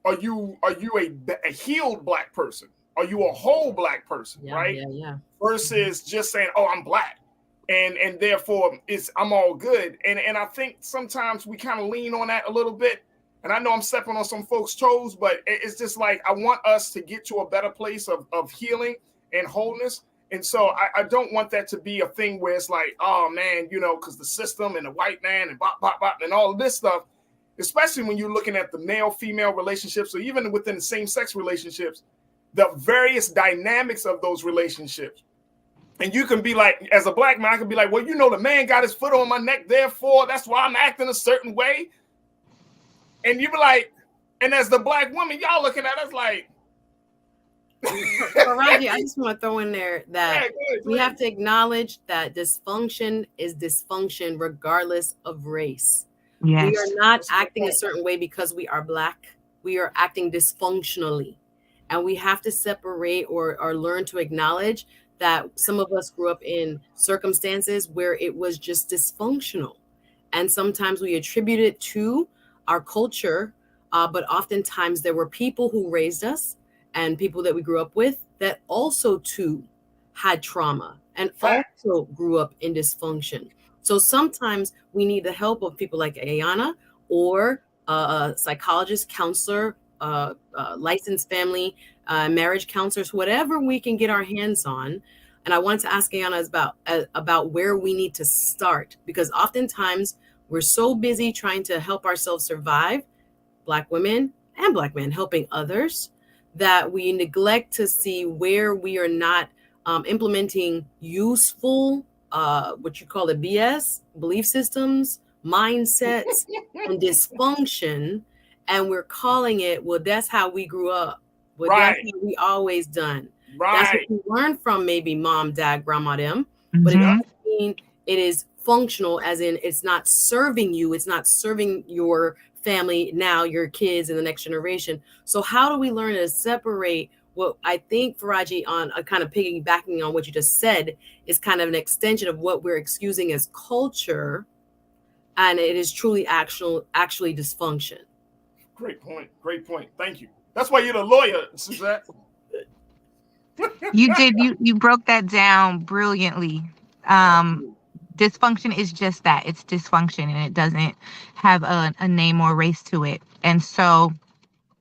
S1: are you a healed black person? Are you a whole black person, right?
S2: Yeah.
S1: Versus just saying, oh, I'm black. And therefore I'm all good. And I think sometimes we kind of lean on that a little bit. And I know I'm stepping on some folks' toes, but it's just like I want us to get to a better place of healing and wholeness. And so I don't want that to be a thing where it's like, oh man, you know, because the system and the white man and bop, bop, bop, and all of this stuff, especially when you're looking at the male-female relationships or even within the same-sex relationships, the various dynamics of those relationships. And you can be like, as a black man, I can be like, well, you know, the man got his foot on my neck, therefore, that's why I'm acting a certain way. And you be like, and as the black woman, y'all looking at us like.
S2: Farajii, I just want to throw in there that we have to acknowledge that dysfunction is dysfunction regardless of race.
S15: Yes.
S2: We are not acting a certain way because we are black. We are acting dysfunctionally. And we have to separate or learn to acknowledge that some of us grew up in circumstances where it was just dysfunctional. And sometimes we attribute it to our culture, but oftentimes there were people who raised us and people that we grew up with that also too had trauma and also grew up in dysfunction. So sometimes we need the help of people like Ayana or a psychologist, counselor, licensed family, marriage counselors, whatever we can get our hands on. And I wanted to ask Ayana about where we need to start, because oftentimes we're so busy trying to help ourselves survive, Black women and Black men helping others, that we neglect to see where we are not implementing useful, what you call it, BS, belief systems, mindsets, and dysfunction. And we're calling it, well, that's how we grew up. Well, that's what we always done. That's what we learned from maybe mom, dad, grandma, them. But it doesn't mean it is functional, as in it's not serving you. It's not serving your family now, your kids and the next generation. So how do we learn to separate what I think, Farajii, on a kind of piggybacking on what you just said, is kind of an extension of what we're excusing as culture, and it is truly actually dysfunction.
S1: Great point. Great point. Thank you. That's why you're the lawyer, Suzette.
S15: You broke that down brilliantly. Dysfunction is just that. It's dysfunction, and it doesn't have a name or race to it. And so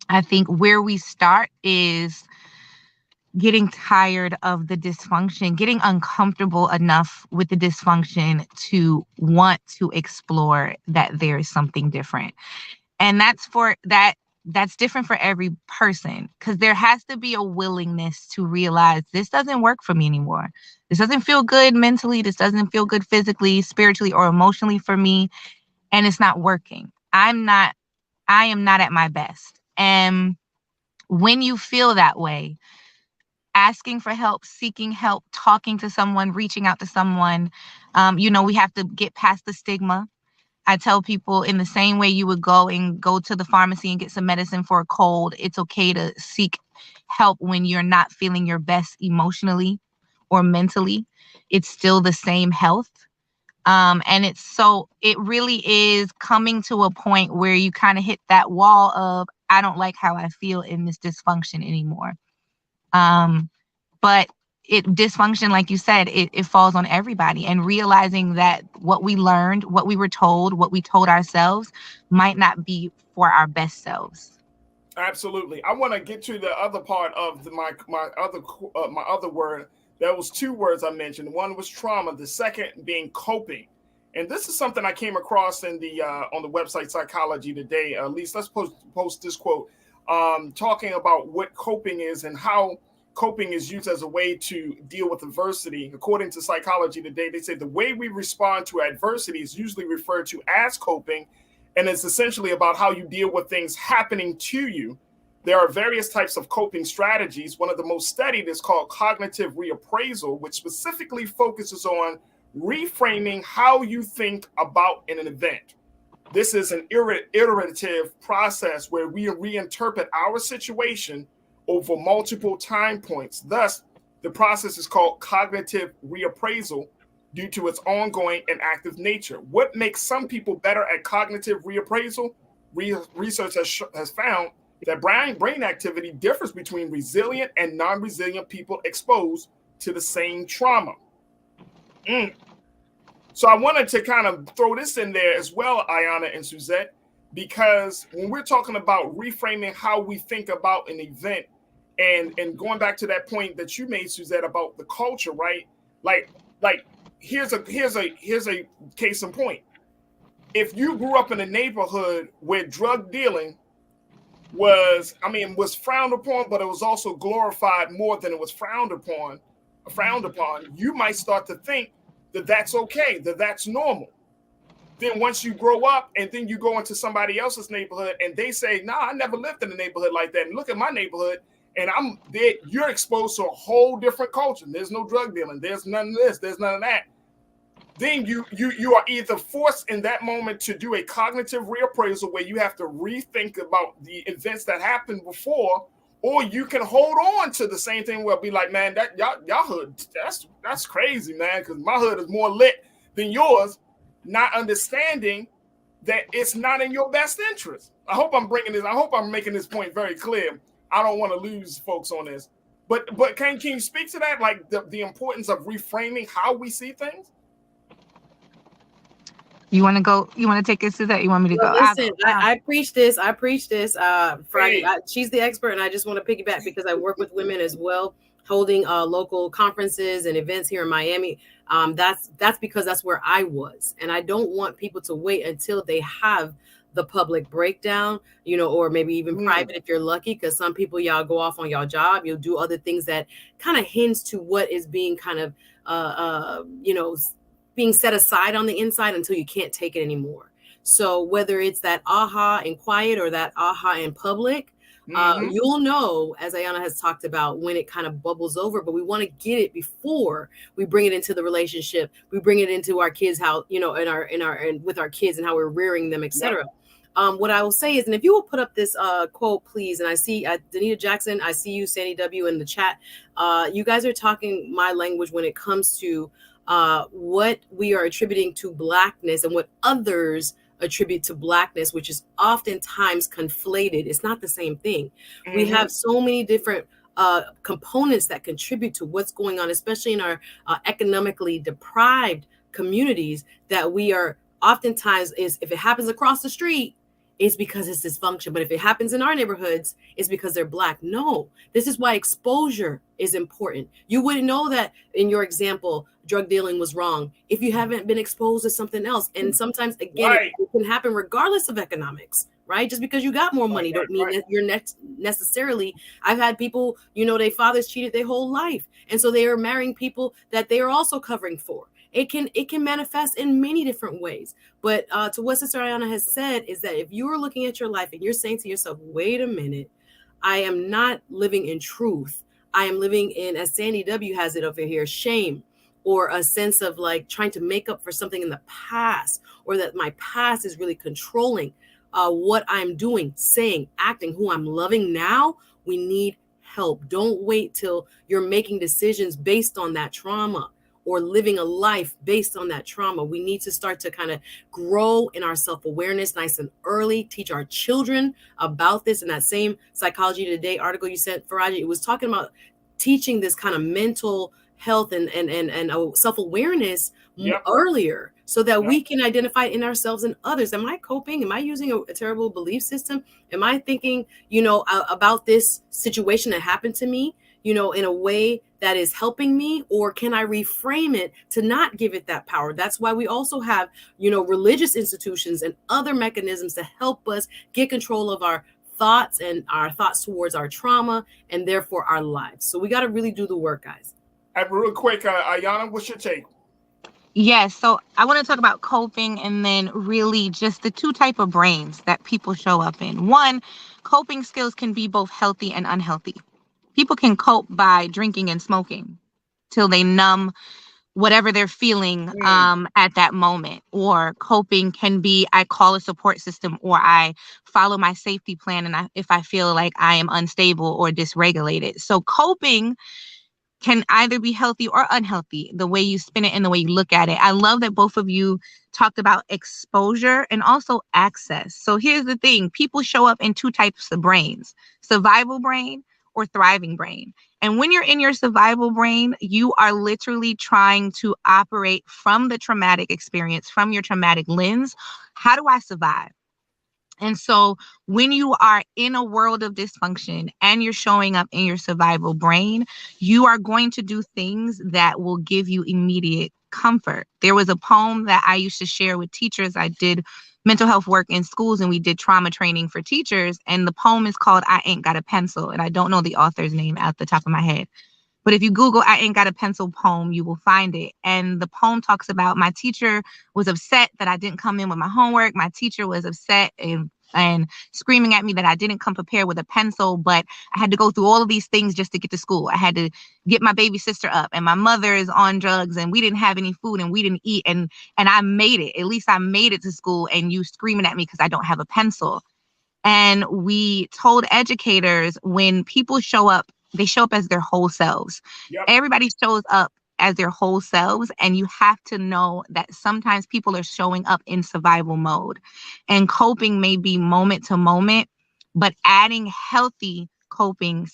S15: I think where we start is getting tired of the dysfunction, getting uncomfortable enough with the dysfunction to want to explore that there is something different. And that's different for every person, because there has to be a willingness to realize this doesn't work for me anymore. This doesn't feel good mentally. This doesn't feel good physically, spiritually, or emotionally for me. And it's not working. I am not at my best. And when you feel that way, asking for help, seeking help, talking to someone, reaching out to someone, we have to get past the stigma. I tell people, in the same way you would go to the pharmacy and get some medicine for a cold, it's okay to seek help when you're not feeling your best emotionally or mentally. It's still the same health. And it really is coming to a point where you kind of hit that wall of, I don't like how I feel in this dysfunction anymore. But dysfunction, like you said, it falls on everybody, and realizing that what we learned, what we were told, what we told ourselves might not be for our best selves.
S1: Absolutely. I want to get to the other part of my other word. There was two words I mentioned. One was trauma. The second being coping. And this is something I came across in the on the website Psychology Today. At least let's post this quote, talking about what coping is and how coping is used as a way to deal with adversity. According to Psychology Today, they say the way we respond to adversity is usually referred to as coping, and it's essentially about how you deal with things happening to you. There are various types of coping strategies. One of the most studied is called cognitive reappraisal, which specifically focuses on reframing how you think about an event. This is an iterative process where we reinterpret our situation over multiple time points. Thus, the process is called cognitive reappraisal due to its ongoing and active nature. What makes some people better at cognitive reappraisal? Research has found that brain activity differs between resilient and non-resilient people exposed to the same trauma. So I wanted to kind of throw this in there as well, Ayana and Suzette, because when we're talking about reframing how we think about an event, and going back to that point that you made, Suzette, about the culture, right? Like here's a case in point. If you grew up in a neighborhood where drug dealing was frowned upon, but it was also glorified more than it was frowned upon, you might start to think that that's okay, that that's normal. Then once you grow up and then you go into somebody else's neighborhood and they say, nah, I never lived in a neighborhood like that. And look at my neighborhood, and I'm there, you're exposed to a whole different culture. There's no drug dealing, there's none of this, there's none of that. Then you are either forced in that moment to do a cognitive reappraisal where you have to rethink about the events that happened before, or you can hold on to the same thing where be like, man, that y'all hood, that's crazy, man, because my hood is more lit than yours, not understanding that it's not in your best interest. I hope I'm making this point very clear. I don't want to lose folks on this. But can you speak to that, like the importance of reframing how we see things?
S15: You want to go? You want to take us to that? You want me to go?
S2: Listen, I preach this. Friday, she's the expert, and I just want to piggyback because I work with women as well, holding local conferences and events here in Miami. That's because that's where I was, and I don't want people to wait until they have the public breakdown, or maybe even private if you're lucky, because some people, y'all go off on y'all job, you'll do other things that kind of hints to what is being kind of being set aside on the inside until you can't take it anymore. So whether it's that aha in quiet or that aha in public, you'll know, as Ayana has talked about, when it kind of bubbles over, but we want to get it before we bring it into the relationship. We bring it into our kids, how, and with our kids and how we're rearing them, etc. What I will say is, and if you will put up this quote, please, and I see Danita Jackson, I see you, Sandy W, in the chat. You guys are talking my language when it comes to what we are attributing to Blackness and what others attribute to Blackness, which is oftentimes conflated. It's not the same thing. We have so many different components that contribute to what's going on, especially in our economically deprived communities, that we are oftentimes if it happens across the street, it's because it's dysfunction. But if it happens in our neighborhoods, it's because they're Black. No, this is why exposure is important. You wouldn't know that in your example, drug dealing was wrong if you haven't been exposed to something else. And sometimes, again, it can happen regardless of economics, right? Just because you got more money don't mean that you're necessarily. I've had people, their fathers cheated their whole life, and so they are marrying people that they are also covering for. It can manifest in many different ways. But to what Sister Ayana has said is that if you are looking at your life and you're saying to yourself, wait a minute, I am not living in truth. I am living in, as Sandy W has it over here, shame, or a sense of like trying to make up for something in the past, or that my past is really controlling what I'm doing, saying, acting, who I'm loving now. We need help. Don't wait till you're making decisions based on that trauma or living a life based on that trauma. We need to start to kind of grow in our self-awareness nice and early, teach our children about this. In that same Psychology Today article you sent, Farajii, it was talking about teaching this kind of mental health and self-awareness earlier, so that we can identify in ourselves and others. Am I coping? Am I using a terrible belief system? Am I thinking, about this situation that happened to me, in a way that is helping me, or can I reframe it to not give it that power? That's why we also have, religious institutions and other mechanisms to help us get control of our thoughts and our thoughts towards our trauma and therefore our lives. So we got to really do the work, guys.
S1: Real quick, Ayana, what's your take?
S15: Yes, so I want to talk about coping and then really just the two type of brains that people show up in. One, coping skills can be both healthy and unhealthy. People can cope by drinking and smoking till they numb whatever they're feeling at that moment. Or coping can be I call a support system or I follow my safety plan and if I feel like I am unstable or dysregulated. So coping can either be healthy or unhealthy, the way you spin it and the way you look at it. I love that both of you talked about exposure and also access. So here's the thing. People show up in two types of brains, survival brain or thriving brain. And when you're in your survival brain, you are literally trying to operate from the traumatic experience, from your traumatic lens. How do I survive? And so when you are in a world of dysfunction and you're showing up in your survival brain, you are going to do things that will give you immediate comfort. There was a poem that I used to share with teachers. I did mental health work in schools and we did trauma training for teachers. And the poem is called I Ain't Got a Pencil. And I don't know the author's name at the top of my head. But if you Google I Ain't Got a Pencil poem, you will find it. And the poem talks about my teacher was upset that I didn't come in with my homework. My teacher was upset and screaming at me that I didn't come prepared with a pencil, but I had to go through all of these things just to get to school. I had to get my baby sister up and my mother is on drugs and we didn't have any food and we didn't eat. And I made it. At least I made it to school and you screaming at me because I don't have a pencil. And we told educators when people show up, they show up as their whole selves. Yep. Everybody shows up as their whole selves. And you have to know that sometimes people are showing up in survival mode. And coping may be moment to moment, but adding healthy coping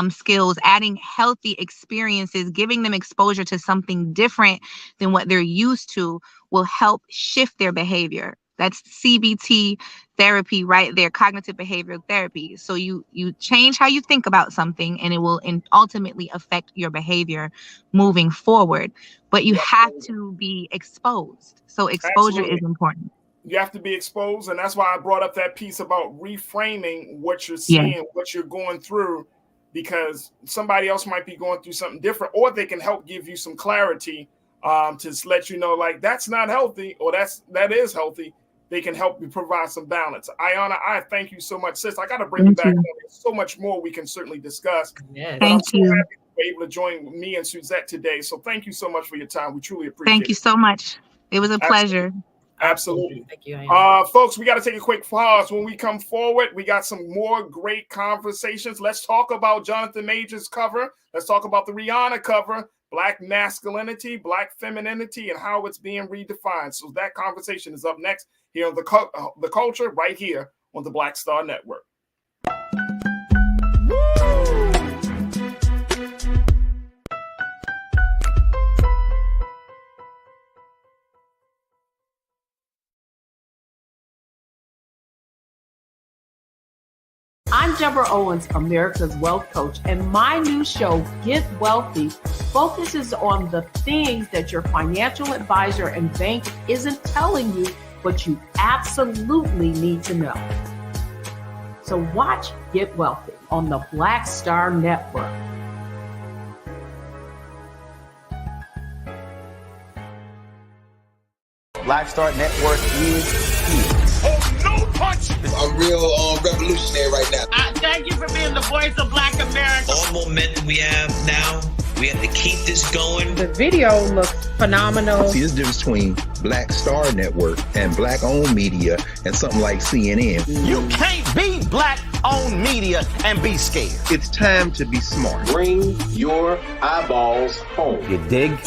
S15: skills, adding healthy experiences, giving them exposure to something different than what they're used to will help shift their behavior. That's CBT therapy right there, cognitive behavioral therapy. So you change how you think about something and it will ultimately affect your behavior moving forward. But you have to be exposed. So exposure is important.
S1: You have to be exposed. And that's why I brought up that piece about reframing what you're seeing, what you're going through, because somebody else might be going through something different, or they can help give you some clarity to let you know, like, that's not healthy or that is healthy. They can help you provide some balance. Ayana, I thank you so much, sis. I got to bring you back on. There's so much more we can certainly discuss.
S15: Yes.
S1: But I'm so happy you were able to join me and Suzette today. So thank you so much for your time. We truly appreciate it.
S15: Thank you so much. It was a pleasure.
S1: Absolutely.
S2: Thank you, Ayana.
S1: Folks, we got to take a quick pause. When we come forward, we got some more great conversations. Let's talk about Jonathan Major's cover. Let's talk about the Rihanna cover. Black masculinity, Black femininity, and how it's being redefined. So that conversation is up next here on the Culture, right here on the Black Star Network.
S7: I'm Deborah Owens, America's Wealth Coach, and my new show, Get Wealthy, focuses on the things that your financial advisor and bank isn't telling you, but you absolutely need to know. So watch Get Wealthy on the Black Star Network.
S3: Black Star Network is here.
S4: Oh, no punch!
S5: I'm real revolutionary right now.
S4: Thank you for being the voice of Black America.
S6: All momentum we have now, we have to keep this going.
S7: The video looks phenomenal.
S8: See, there's a difference between Black Star Network and Black-owned media and something like CNN.
S10: You can't be Black-owned media and be scared.
S8: It's time to be smart.
S5: Bring your eyeballs home.
S3: You dig?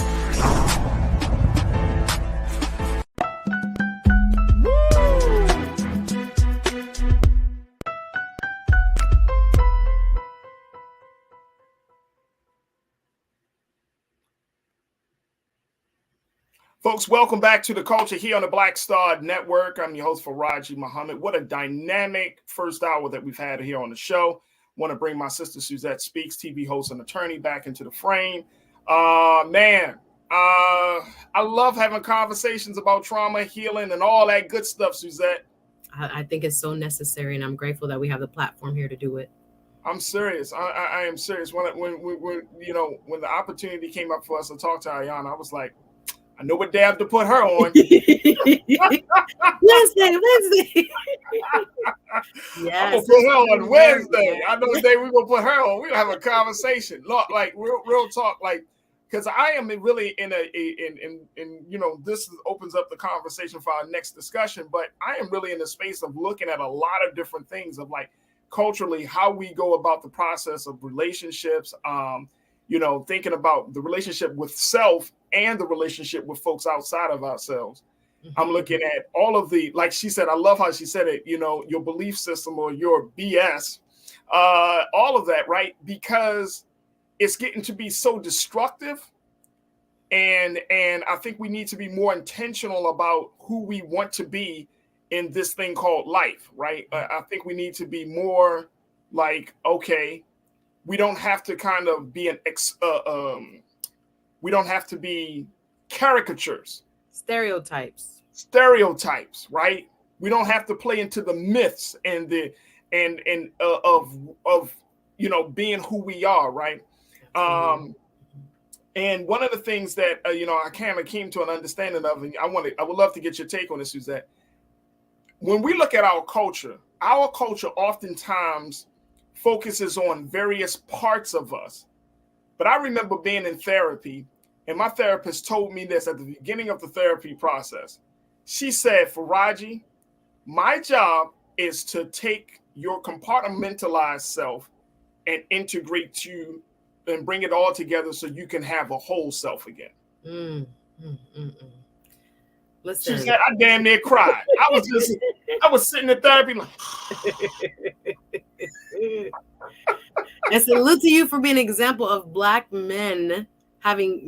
S1: Folks, welcome back to The Culture here on the Black Star Network. I'm your host, Farajii Muhammad. What a dynamic first hour that we've had here on the show. Want to bring my sister Suzette Speaks, TV host and attorney, back into the frame. I love having conversations about trauma, healing, and all that good stuff, Suzette.
S2: I think it's so necessary, and I'm grateful that we have the platform here to do it.
S1: I'm serious. I am serious. When the opportunity came up for us to talk to Ayana, I was like, I know what dab to put her on.
S2: Wednesday.
S1: I'm gonna put her on Wednesday. I know the day we're gonna put her on. We're gonna have a conversation. Like real talk, like, because I am really in this opens up the conversation for our next discussion, but I am really in the space of looking at a lot of different things of like culturally how we go about the process of relationships, thinking about the relationship with self and the relationship with folks outside of ourselves. Mm-hmm. I'm looking at all of the, like she said, I love how she said it, your belief system or your BS, all of that, right? Because it's getting to be so destructive. And I think we need to be more intentional about who we want to be in this thing called life, right? I think we need to be more like, okay, we don't have to kind of be we don't have to be caricatures.
S2: Stereotypes,
S1: right? We don't have to play into the myths and of being who we are, right? And one of the things that I kind of came to an understanding of, and I would love to get your take on this, is that when we look at our culture oftentimes focuses on various parts of us. But I remember being in therapy, and my therapist told me this at the beginning of the therapy process. She said, Farajii, my job is to take your compartmentalized self and integrate you and bring it all together so you can have a whole self again.
S2: Listen,
S1: she said, I damn near cried. I was sitting in therapy like,
S2: and salute to you for being an example of Black men having,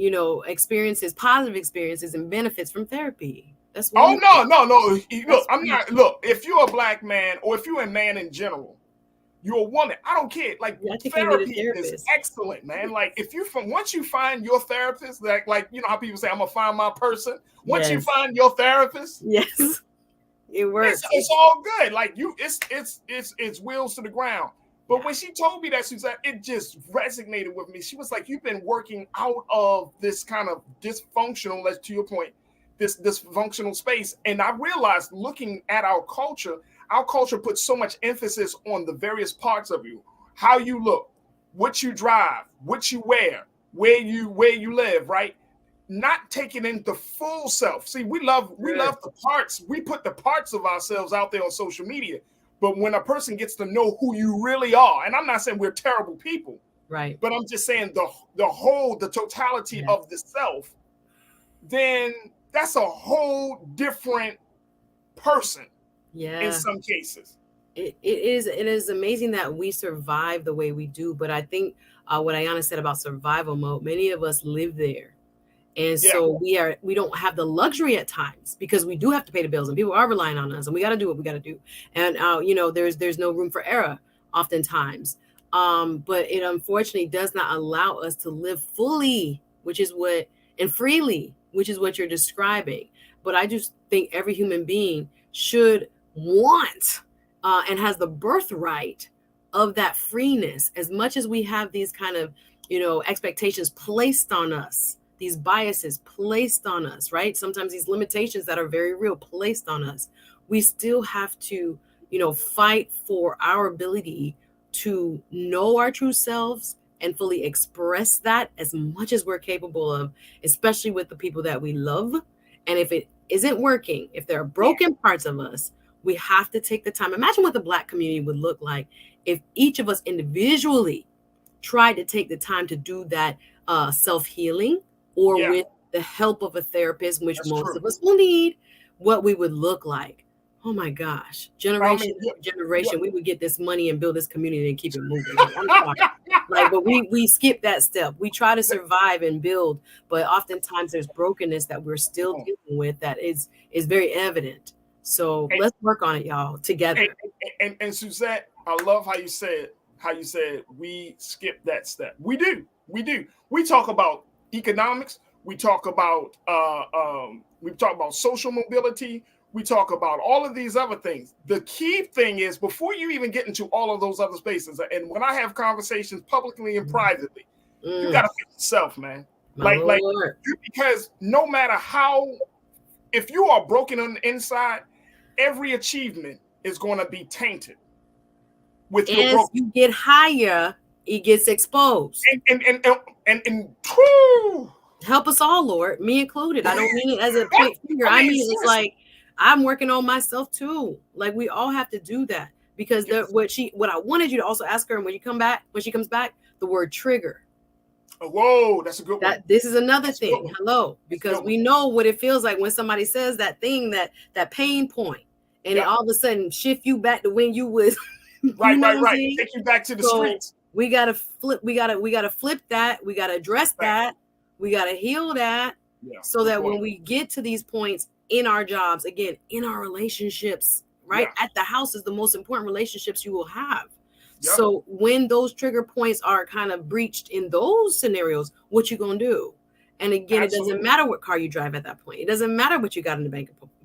S2: positive experiences and benefits from therapy. That's
S1: no. Look, I'm not. Look, if you're a Black man or if you're a man in general, you're a woman, I don't care. Like, therapy is excellent, man. Like, once you find your therapist, like how people say, I'm gonna find my person. Once you find your therapist,
S2: yes, it works.
S1: It's all good. Like it's wheels to the ground. But when she told me that, Suzette, it just resonated with me. She was like, you've been working out of this kind of dysfunctional, to your point, this dysfunctional space. And I realized, looking at our culture puts so much emphasis on the various parts of you, how you look, what you drive, what you wear, where you live, right? Not taking in the full self. See, we love the parts. We put the parts of ourselves out there on social media. But when a person gets to know who you really are, and I'm not saying we're terrible people,
S2: right?
S1: But I'm just saying the totality of the self, then that's a whole different person.
S2: Yeah.
S1: In some cases.
S2: It is amazing that we survive the way we do. But I think what Ayana said about survival mode, many of us live there. And so we don't have the luxury at times because we do have to pay the bills and people are relying on us and we got to do what we got to do. And, there's no room for error oftentimes. But it unfortunately does not allow us to live fully, and freely, which is what you're describing. But I just think every human being should want and has the birthright of that freeness, as much as we have these kind of, expectations placed on us. These biases placed on us, right? Sometimes these limitations that are very real placed on us. We still have to, fight for our ability to know our true selves and fully express that as much as we're capable of, especially with the people that we love. And if it isn't working, if there are broken parts of us, we have to take the time. Imagine what the Black community would look like if each of us individually tried to take the time to do that self-healing, or with the help of a therapist, which most of us will need, what we would look like. Oh my gosh, generation we would get this money and build this community and keep it moving. But we skip that step. We try to survive and build, but oftentimes there's brokenness that we're still dealing with that is very evident. So let's work on it, y'all, together.
S1: And Suzette, I love how you said we skip that step. We do. We talk about economics. We talk about social mobility. We talk about all of these other things. The key thing is, before you even get into all of those other spaces, and when I have conversations publicly and privately, you got to fix yourself, man. Like because no matter how, if you are broken on the inside, every achievement is going to be tainted with your broken.
S2: As you get higher, it gets exposed.
S1: And whew,
S2: help us all, Lord, me included. I don't mean it as a point finger. I mean it's like I'm working on myself too. Like we all have to do that because what I wanted you to also ask her, and when she comes back, the word trigger.
S1: Oh, whoa, that's a good one.
S2: This is another thing. Hello, because we know what it feels like when somebody says that thing, that pain point, and it all of a sudden shift you back to when you was
S1: right. Take you back to the streets.
S2: We gotta flip. We gotta flip that. We gotta address that. We gotta heal that. So that when we get to these points in our jobs, again, in our relationships, right at the house is the most important relationships you will have. So when those trigger points are kind of breached in those scenarios, what you gonna do? And again, it doesn't matter what car you drive at that point. It doesn't matter what you got in the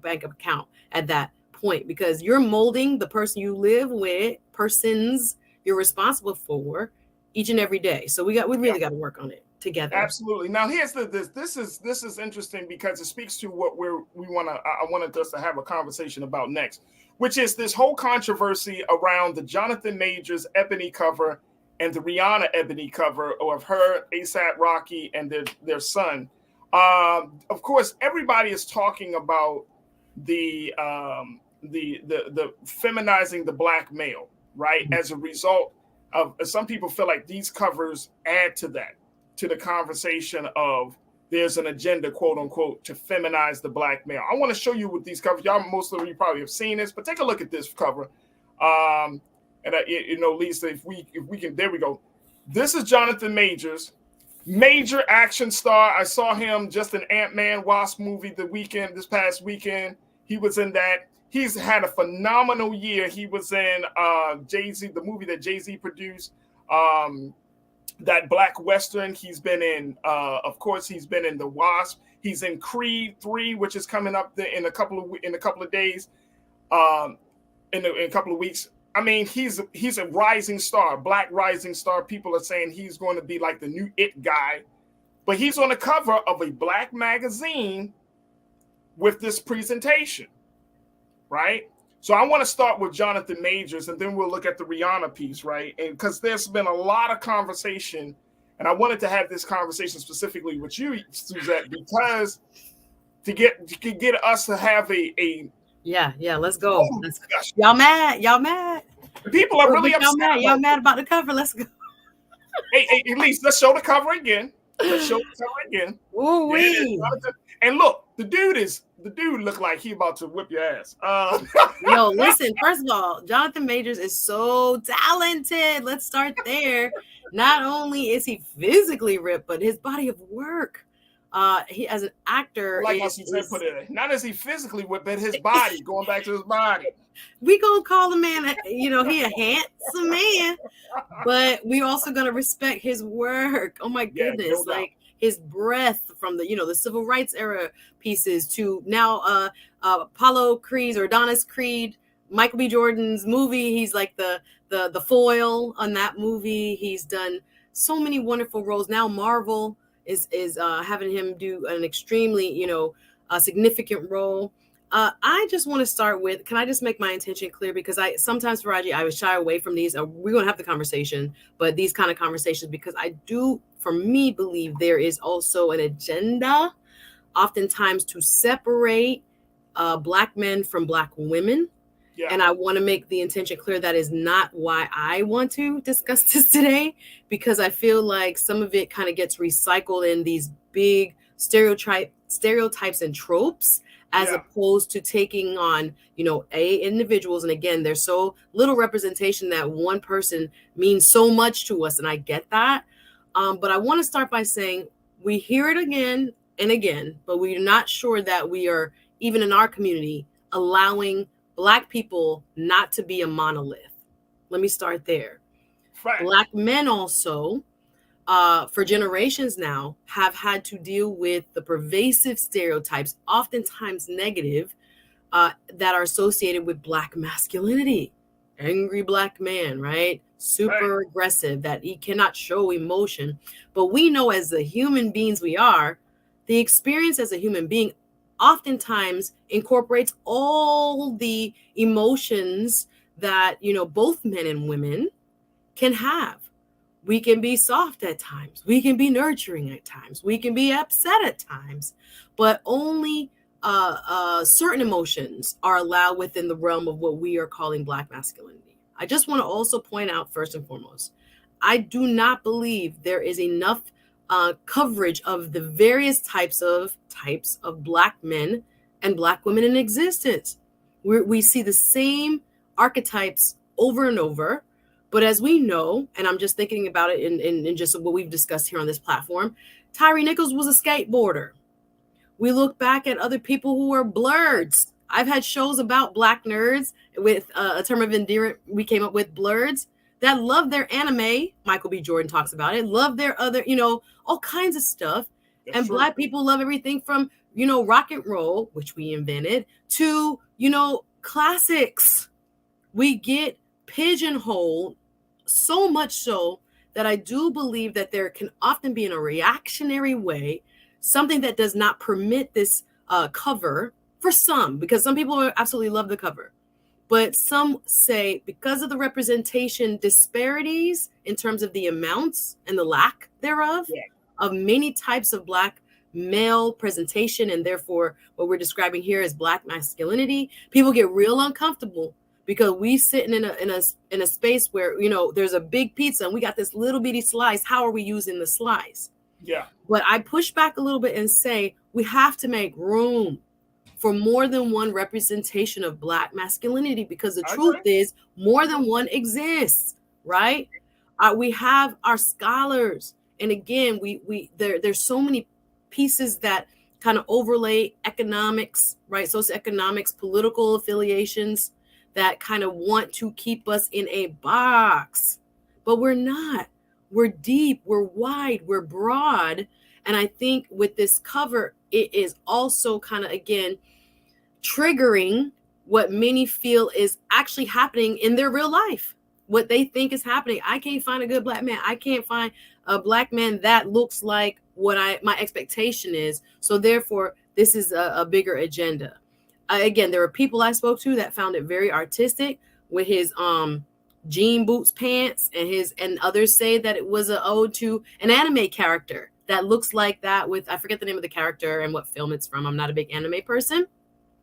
S2: bank account at that point, because you're molding the person you live with, persons you're responsible for each and every day. So we really got to work on it together.
S1: Absolutely. Now here's this is interesting because it speaks to what I wanted us to have a conversation about next, which is this whole controversy around the Jonathan Majors ebony cover and the Rihanna ebony cover of her, A$AP Rocky, and their son. Of course, everybody is talking about the feminizing the black male, right? As a result of, some people feel like these covers add to the conversation of there's an agenda, quote unquote, to feminize the black male. I want to show you with these covers. Most of you probably have seen this, but take a look at this cover. Lisa, if we can, there we go. This is Jonathan Majors, major action star. I saw him just in Ant-Man Wasp movie this past weekend. He was in that. He's had a phenomenal year. He was in Jay-Z, the movie that Jay-Z produced, that Black Western. He's been in, of course, he's been in The Wasp. He's in Creed 3, which is coming up in a couple of days, in a couple of weeks. I mean, he's a rising star, black rising star. People are saying he's going to be like the new it guy, but he's on the cover of a black magazine with this presentation. Right. So I want to start with Jonathan Majors, and then we'll look at the Rihanna piece, right? And because there's been a lot of conversation, and I wanted to have this conversation specifically with you, Suzette, because to get us to have a
S2: let's go. Y'all mad?
S1: People are really upset.
S2: Y'all mad about the cover? Let's go.
S1: Hey, at least let's show the cover again. Ooh-wee. And look, the dude look like he about to whip your ass.
S2: Yo, listen, first of all, Jonathan Majors is so talented. Let's start there. Not only is he physically ripped, but his body of work. He as an actor,
S1: like not as he physically whipped, but his body, going back to his body.
S2: We gonna call the man, he a handsome man, but we also gonna respect his work. Oh my goodness, like his breath from the civil rights era pieces to now Apollo Creed's or Adonis Creed, Michael B. Jordan's movie. He's like the foil on that movie. He's done so many wonderful roles. Now Marvel is having him do an extremely significant role. I just want to start with, can I just make my intention clear? Because sometimes, Farajii, I would shy away from these. We're going to have the conversation, but these kind of conversations, because I do, for me, believe there is also an agenda, oftentimes, to separate Black men from Black women. Yeah. And I want to make the intention clear that is not why I want to discuss this today, because I feel like some of it kind of gets recycled in these big stereotypes and tropes, as opposed to taking on, individuals. And again, there's so little representation that one person means so much to us. And I get that. But I want to start by saying we hear it again and again, but we're not sure that we are, even in our community, allowing Black people not to be a monolith. Let me start there. Right. Black men also, for generations now, have had to deal with the pervasive stereotypes, oftentimes negative, that are associated with Black masculinity. angry black man, right? Super aggressive, that he cannot show emotion. But we know as the human beings we are, the experience as a human being oftentimes incorporates all the emotions that, both men and women can have. We can be soft at times. We can be nurturing at times. We can be upset at times, but only certain emotions are allowed within the realm of what we are calling Black masculinity. I just want to also point out, first and foremost, I do not believe there is enough coverage of the various types of Black men and Black women in existence. We see the same archetypes over and over. But as we know, and I'm just thinking about it in just what we've discussed here on this platform, Tyree Nichols was a skateboarder. We look back at other people who are blurs. I've had shows about Black nerds with a term of endearment we came up with, blurs, that love their anime. Michael B. Jordan talks about it. Love their other, all kinds of stuff. That's true. Black people love everything from, rock and roll, which we invented, to, classics. We get pigeonholed so much so that I do believe that there can often be, in a reactionary way, something that does not permit this cover for some, because some people absolutely love the cover. But some say because of the representation disparities in terms of the amounts and the lack thereof of many types of Black male presentation, and therefore what we're describing here as Black masculinity, people get real uncomfortable because we sitting in a space where, there's a big pizza and we got this little bitty slice. How are we using the slice?
S1: Yeah.
S2: But I push back a little bit and say we have to make room for more than one representation of Black masculinity, because the truth is more than one exists, right? We have our scholars, and again, there's so many pieces that kind of overlay economics, right? Socioeconomics, political affiliations that kind of want to keep us in a box, but we're not. We're deep, we're wide, we're broad. And I think with this cover, it is also kind of, again, triggering what many feel is actually happening in their real life, what they think is happening. I can't find a good Black man. I can't find a Black man that looks like what my expectation is. So therefore, this is a bigger agenda. Again, there were people I spoke to that found it very artistic with his jean boots pants, and others say that it was an ode to an anime character that looks like that, with, I forget the name of the character and what film it's from. I'm not a big anime person.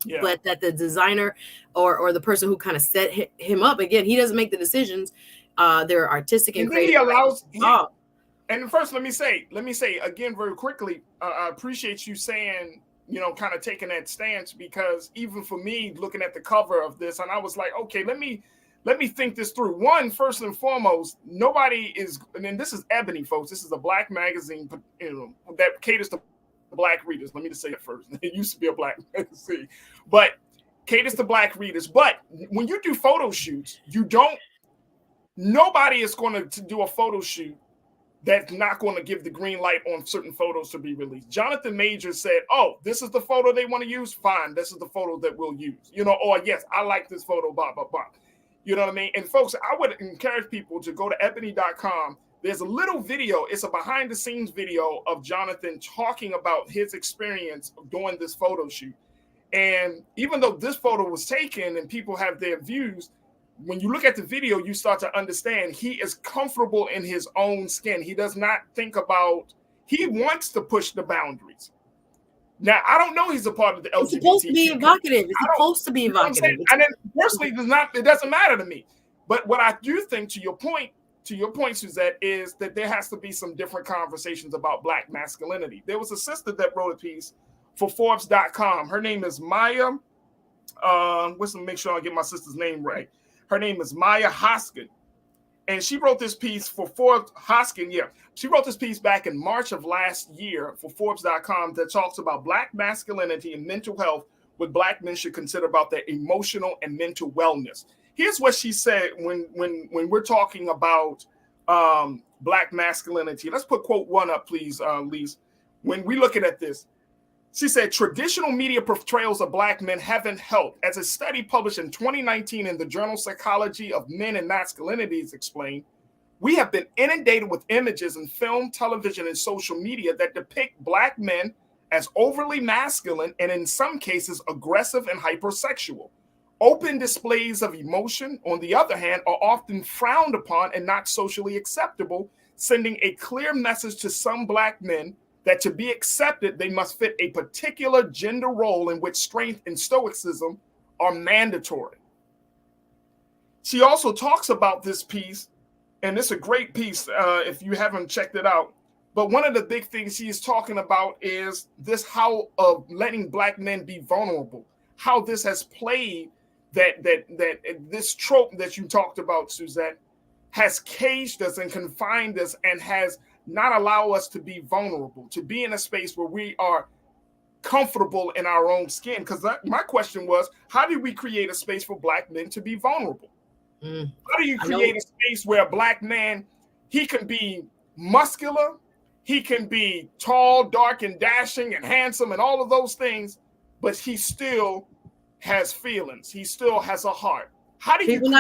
S2: Yeah. But that the designer or the person who kind of set him up, again, he doesn't make the decisions. They're artistic and creative.
S1: He allows. And first, let me say again very quickly. I appreciate you saying, kind of taking that stance, because even for me, looking at the cover of this, and I was like, okay, let me think this through. One, first and foremost, nobody is, and this is Ebony, folks. This is a Black magazine, that caters to Black readers. Let me just say it first. It used to be a Black magazine, but caters to Black readers. But when you do photo shoots, nobody is going to do a photo shoot that's not going to give the green light on certain photos to be released. Jonathan Majors said, oh, this is the photo they want to use? Fine, this is the photo that we'll use. Or yes, I like this photo, blah, blah, blah. You know what I mean? And folks, I would encourage people to go to ebony.com. There's a little video. It's a behind the scenes video of Jonathan talking about his experience of doing this photo shoot. And even though this photo was taken and people have their views, when you look at the video, you start to understand he is comfortable in his own skin. He does not think about, he wants to push the boundaries. Now, I don't know he's a part of the LGBT.
S2: It's supposed to be evocative. It's supposed to be evocative.
S1: And then personally, it doesn't matter to me. But what I do think, to your point, Suzette, is that there has to be some different conversations about Black masculinity. There was a sister that wrote a piece for Forbes.com. Her name is Maya. Let's make sure I get my sister's name right. Her name is Maya Hoskin. And she wrote this piece for Forbes. Hoskin, yeah. She wrote this piece back in March of last year for Forbes.com that talks about Black masculinity and mental health, what Black men should consider about their emotional and mental wellness. Here's what she said when we're talking about Black masculinity. Let's put quote one up, please, Lise. When we're looking at this, She said, traditional media portrayals of Black men haven't helped. As a study published in 2019 in the journal Psychology of Men and Masculinities explained, we have been inundated with images in film, television, and social media that depict Black men as overly masculine and in some cases aggressive and hypersexual. Open displays of emotion, on the other hand, are often frowned upon and not socially acceptable, sending a clear message to some Black men that to be accepted, they must fit a particular gender role in which strength and stoicism are mandatory. She also talks about this piece, and it's a great piece if you haven't checked it out. But one of the big things she's talking about is this, how of letting Black men be vulnerable, how this has played that this trope that you talked about, Suzette, has caged us and confined us and has not allow us to be vulnerable, to be in a space where we are comfortable in our own skin. Because my question was, how do we create a space for Black men to be vulnerable? How do you create a space where a Black man, he can be muscular, he can be tall, dark, and dashing and handsome and all of those things, but he still has feelings. He still has a heart. How do
S2: people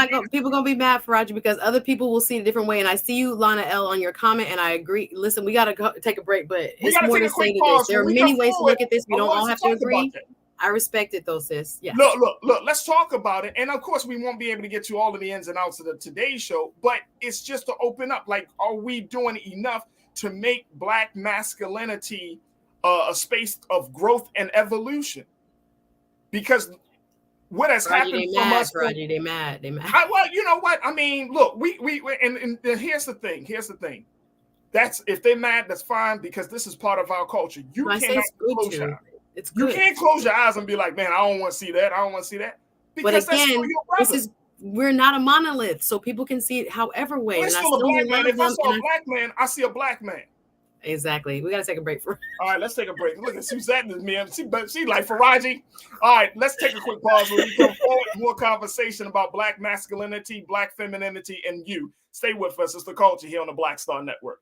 S2: gonna be mad, Farajii, because other people will see it a different way. And I see you, Lana L, on your comment, and I agree. Listen, we gotta take a break, but it's more to say to this. There are many ways to look at this. We don't all have to agree. I respect it though, sis. Yeah.
S1: Look, let's talk about it. And of course, we won't be able to get to all of the ins and outs of the Today Show, but it's just to open up. Like, are we doing enough to make Black masculinity a space of growth and evolution? Because what has happened from us?
S2: Farajii, they mad.
S1: Well, you know what? I mean, look, we and here's the thing. That's, if they're mad, that's fine, because this is part of our culture. You cannot close your eyes.
S2: It's good.
S1: You can't close your eyes and be like, man, I don't want to see that. I don't want to see that.
S2: Because but again, we're not a monolith, so people can see it however way.
S1: We're still a Black man. If I saw a Black man, I see a Black man.
S2: Exactly. We got to take a break.
S1: All right, let's take a break. Look at Suzette, man. She like Farajii. All right, let's take a quick pause. When we come forward, more conversation about Black masculinity, Black femininity, and you. Stay with us. It's The Culture here on the Black Star Network.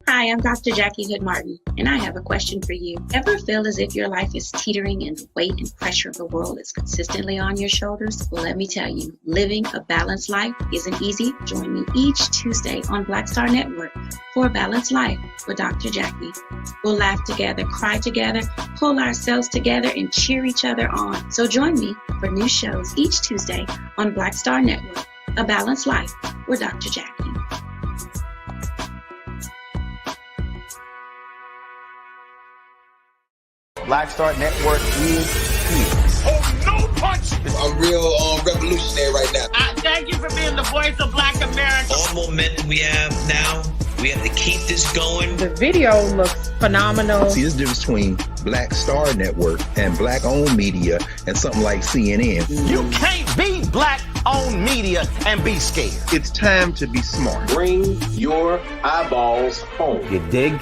S13: Hi, I'm Dr. Jackie Hood Martin, and I have a question for you. Ever feel as if your life is teetering and the weight and pressure of the world is consistently on your shoulders? Well, let me tell you, living a balanced life isn't easy. Join me each Tuesday on Black Star Network for A Balanced Life with Dr. Jackie. We'll laugh together, cry together, pull ourselves together, and cheer each other on. So join me for new shows each Tuesday on Black Star Network, A Balanced Life with Dr. Jackie.
S3: Black Star Network is here.
S4: Oh, no punch!
S5: I'm real revolutionary right now.
S4: Thank you for being the voice of Black America.
S6: All momentum we have now, we have to keep this going.
S7: The video looks phenomenal.
S8: See, there's a difference between Black Star Network and Black-owned media and something like CNN.
S3: You can't be Black-owned media and be scared.
S8: It's time to be smart.
S5: Bring your eyeballs home.
S3: You dig?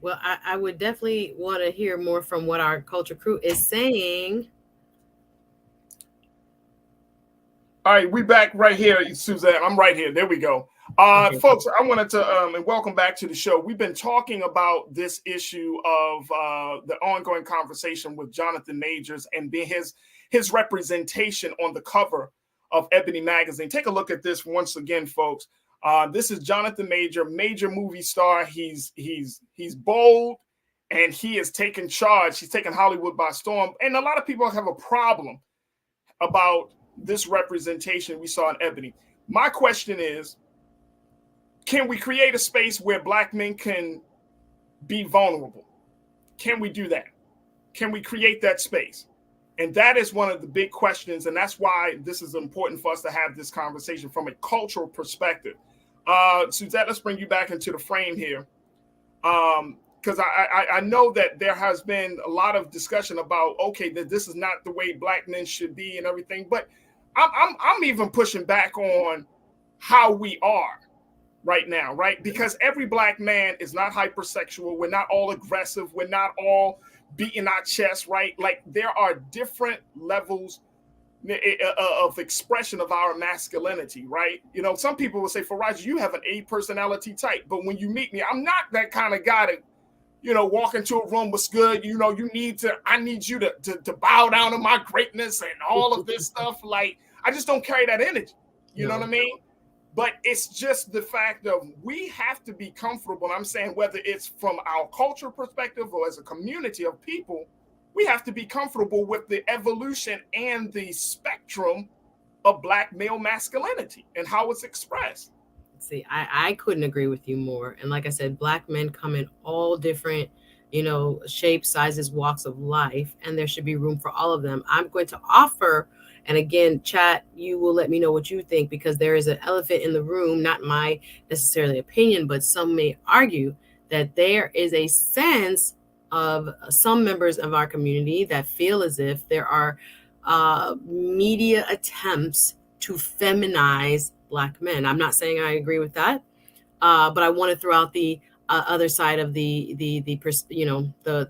S2: Well, I would definitely want to hear more from what our culture crew is saying.
S1: All right, we back right here, Suzette. I'm right here. There we go. Okay. Folks, I wanted to and welcome back to the show. We've been talking about this issue of the ongoing conversation with Jonathan Majors and his representation on the cover of Ebony magazine. Take a look at this once again, folks. This is Jonathan major movie star. He's bold, and he has taken charge. He's taken Hollywood by storm. And a lot of people have a problem about this representation we saw in Ebony. My question is, can we create a space where Black men can be vulnerable? Can we do that? Can we create that space? And that is one of the big questions. And that's why this is important for us to have this conversation from a cultural perspective. Suzette, let's bring you back into the frame here. Because I know that there has been a lot of discussion about, okay, that this is not the way Black men should be and everything. But I'm even pushing back on how we are right now, right? Because every Black man is not hypersexual. We're not all aggressive. We're not all beating our chest, right? Like there are different levels of expression of our masculinity, right? You know, some people will say, Farajii, you have an A personality type, but when you meet me, I'm not that kind of guy to, you know, walk into a room, what's good, you know, I need you to bow down to my greatness and all of this stuff. Like, I just don't carry that energy. You know what I mean? But it's just the fact of we have to be comfortable. And I'm saying whether it's from our cultural perspective or as a community of people, we have to be comfortable with the evolution and the spectrum of Black male masculinity and how it's expressed.
S2: See, I couldn't agree with you more. And like I said, Black men come in all different, you know, shapes, sizes, walks of life, and there should be room for all of them. I'm going to offer, and again, chat, you will let me know what you think, because there is an elephant in the room, not my necessarily opinion, but some may argue that there is a sense of some members of our community that feel as if there are media attempts to feminize Black men. I'm not saying I agree with that, but I want to throw out the other side of the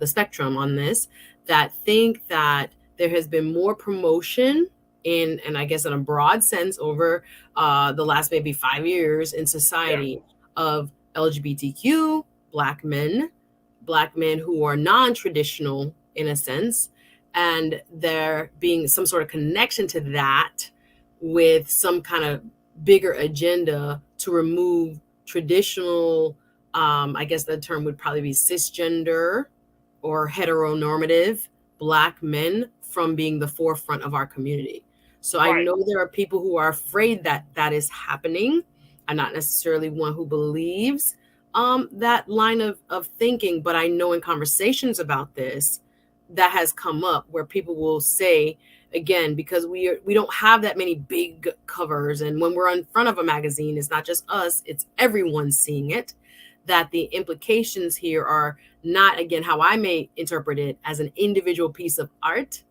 S2: spectrum on this, that think that there has been more promotion and I guess in a broad sense over the last maybe 5 years in society of LGBTQ Black men who are non-traditional in a sense, and there being some sort of connection to that with some kind of bigger agenda to remove traditional, I guess the term would probably be cisgender or heteronormative Black men from being the forefront of our community. So I know there are people who are afraid that that is happening. I'm not necessarily one who believes that line of thinking, but I know in conversations about this, that has come up where people will say, again, because we don't have that many big covers, and when we're in front of a magazine, it's not just us, it's everyone seeing it, that the implications here are not, again, how I may interpret it as an individual piece of art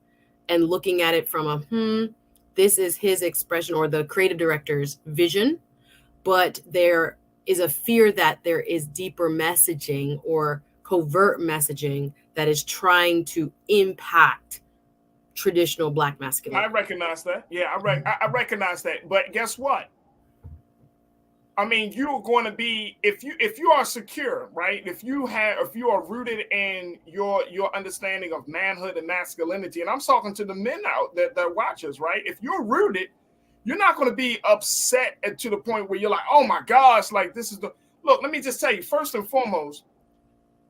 S2: and looking at it from a, this is his expression or the creative director's vision, but there is a fear that there is deeper messaging or covert messaging that is trying to impact traditional Black masculinity.
S1: I recognize that. Yeah, I recognize that. But guess what? I mean, you're going to be, if you are secure, right? If you are rooted in your understanding of manhood and masculinity, and I'm talking to the men out that watch us, right? If you're rooted, you're not going to be upset to the point where you're like, oh my gosh, like this is the look. Let me just tell you, first and foremost,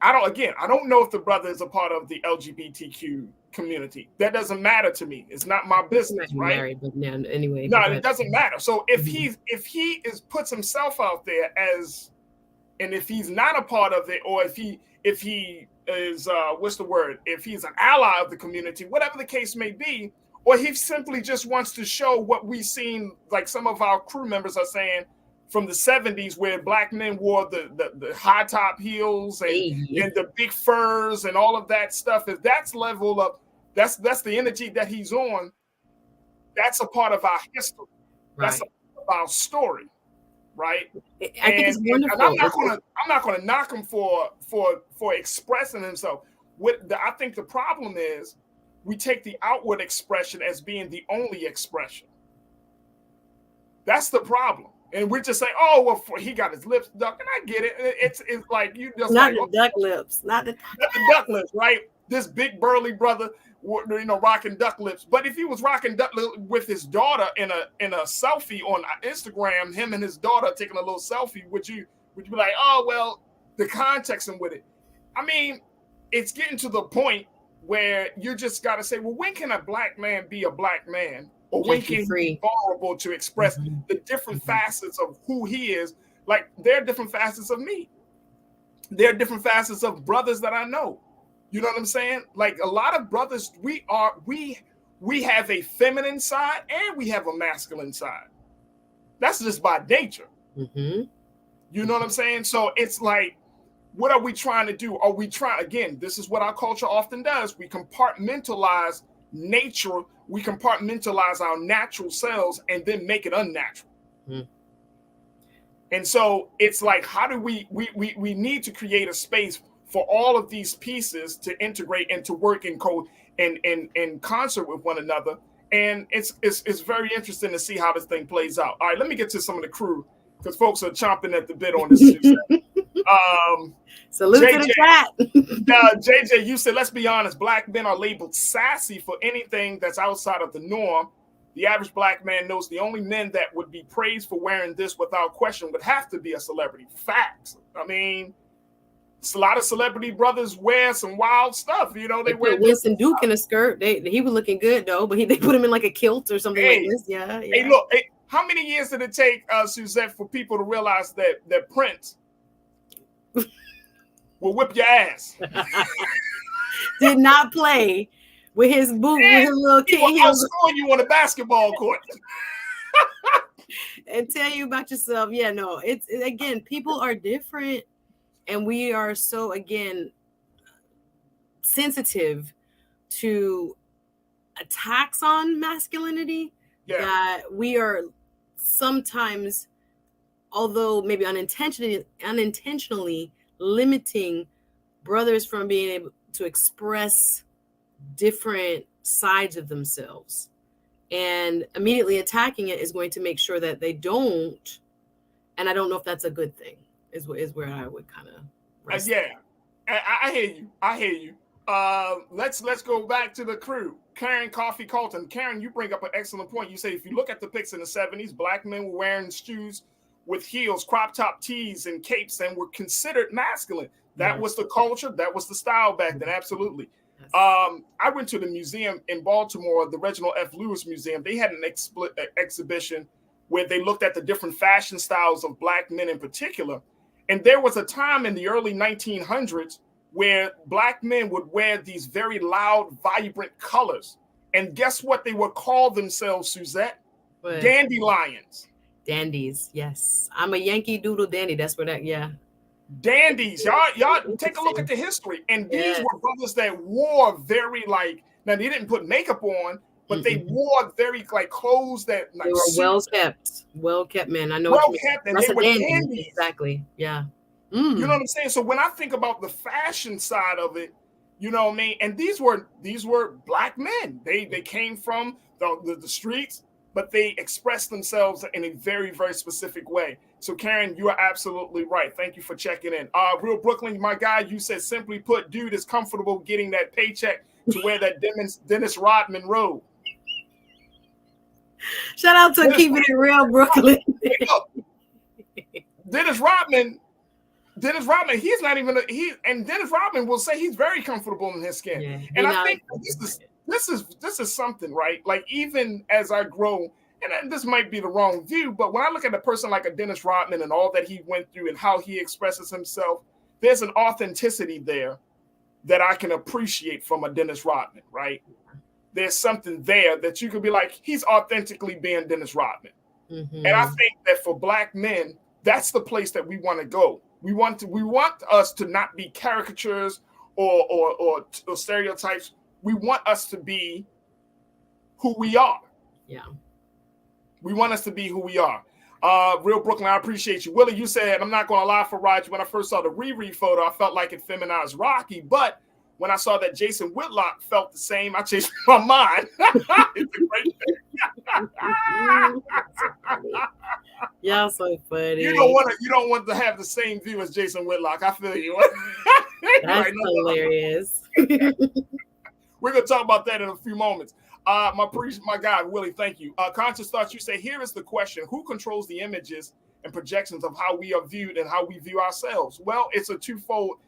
S1: I don't know if the brother is a part of the LGBTQ community. That doesn't matter to me. It's not my business, right?
S2: Married, but yeah, anyway.
S1: No, it doesn't matter. So if he puts himself out there as, and if he's not a part of it, or if he is if he's an ally of the community, whatever the case may be, or he simply just wants to show what we've seen, like some of our crew members are saying, from the 70s, where Black men wore the high top heels and the big furs and all of that stuff. If that's level of that's the energy that he's on, that's a part of our history. Right. That's a part of our story, right?
S2: I think it's wonderful.
S1: And I'm not gonna knock him for expressing himself. I think the problem is we take the outward expression as being the only expression. That's the problem. And we're just saying, oh, well, he got his lips ducked, and I get it. It's like you just
S2: not the duck lips, not the
S1: duck lips, right? This big burly brother, rocking duck lips. But if he was rocking duck lips with his daughter in a selfie on Instagram, him and his daughter taking a little selfie, would you be like, oh well, the context and with it? I mean, it's getting to the point where you just got to say, well, when can a Black man be a Black man? Or when can he be vulnerable to express the different facets of who he is? Like, there are different facets of me. There are different facets of brothers that I know. You know what I'm saying? Like, a lot of brothers, we we have a feminine side and we have a masculine side. That's just by nature.
S2: Mm-hmm.
S1: You know what I'm saying? So it's like, what are we trying to do? Are we trying, again, this is what our culture often does. We compartmentalize nature. We compartmentalize our natural selves and then make it unnatural.
S2: Mm.
S1: And so it's like, how do we need to create a space for all of these pieces to integrate and to work in concert with one another. And it's very interesting to see how this thing plays out. All right, let me get to some of the crew because folks are chomping at the bit on this.
S2: Salute to the chat.
S1: JJ, you said, let's be honest, black men are labeled sassy for anything that's outside of the norm. The average black man knows the only men that would be praised for wearing this without question would have to be a celebrity. Facts. I mean, a lot of celebrity brothers wear some wild stuff. You know, they wear
S2: Winston Duke in a skirt. He was looking good though, but they put him in like a kilt or something like this. Yeah.
S1: Hey, look, how many years did it take, Suzette, for people to realize that Prince will whip your ass?
S2: Did not play with his boot, with his little kid.
S1: He will outscore you on a basketball court.
S2: And tell you about yourself. Yeah, no, it's again, people are different. And we are so, again, sensitive to attacks on masculinity that we are sometimes, although maybe unintentionally limiting brothers from being able to express different sides of themselves. And immediately attacking it is going to make sure that they don't. And I don't know if that's a good thing. Is where I would kind of
S1: I hear you. Let's go back to the crew. Karen Coffee Colton. Karen, you bring up an excellent point. You say if you look at the pics in the 70s, black men were wearing shoes with heels, crop top tees, and capes, and were considered masculine. That was the culture. That was the style back then. Absolutely. Yes. I went to the museum in Baltimore, the Reginald F. Lewis Museum. They had an exhibition where they looked at the different fashion styles of black men in particular. And there was a time in the early 1900s where black men would wear these very loud, vibrant colors. And guess what they would call themselves, Suzette? What? Dandelions.
S2: Dandies, yes. I'm a Yankee Doodle dandy. That's what
S1: dandies. Y'all take a look at the history. And these were brothers that wore very now they didn't put makeup on, but they wore very clothes that
S2: they were well kept men. I know
S1: well kept, and they were dandies.
S2: Exactly. Yeah.
S1: You know what I'm saying? So when I think about the fashion side of it, you know what I mean? And these were black men. They came from the streets, but they expressed themselves in a very, very specific way. So Karen, you are absolutely right. Thank you for checking in. Real Brooklyn, my guy, you said simply put, dude is comfortable getting that paycheck to wear that Dennis Rodman robe.
S2: Shout out to Keeping It Real, Brooklyn.
S1: Dennis Rodman, he's not even and Dennis Rodman will say he's very comfortable in his skin. Yeah, and I think this is something, right? Like, even as I grow, and this might be the wrong view, but when I look at a person like a Dennis Rodman and all that he went through and how he expresses himself, there's an authenticity there that I can appreciate from a Dennis Rodman, right? There's something there that you could be like, he's authentically being Dennis Rodman. Mm-hmm. And I think that for black men, that's the place that we want to go. We want us to not be caricatures or stereotypes. We want us to be who we are.
S2: Yeah.
S1: We want us to be who we are. Real Brooklyn, I appreciate you. Willie, you said, I'm not going to lie, Farajii, when I first saw the Riri photo, I felt like it feminized Rocky. But when I saw that Jason Whitlock felt the same, I changed my mind. It's a great thing.
S2: Y'all so funny.
S1: You don't want to have the same view as Jason Whitlock. I feel you.
S2: That's hilarious.
S1: We're gonna talk about that in a few moments. My guy Willie, thank you. Conscious Thoughts, you say, here is the question: who controls the images and projections of how we are viewed and how we view ourselves? Well, it's a twofold.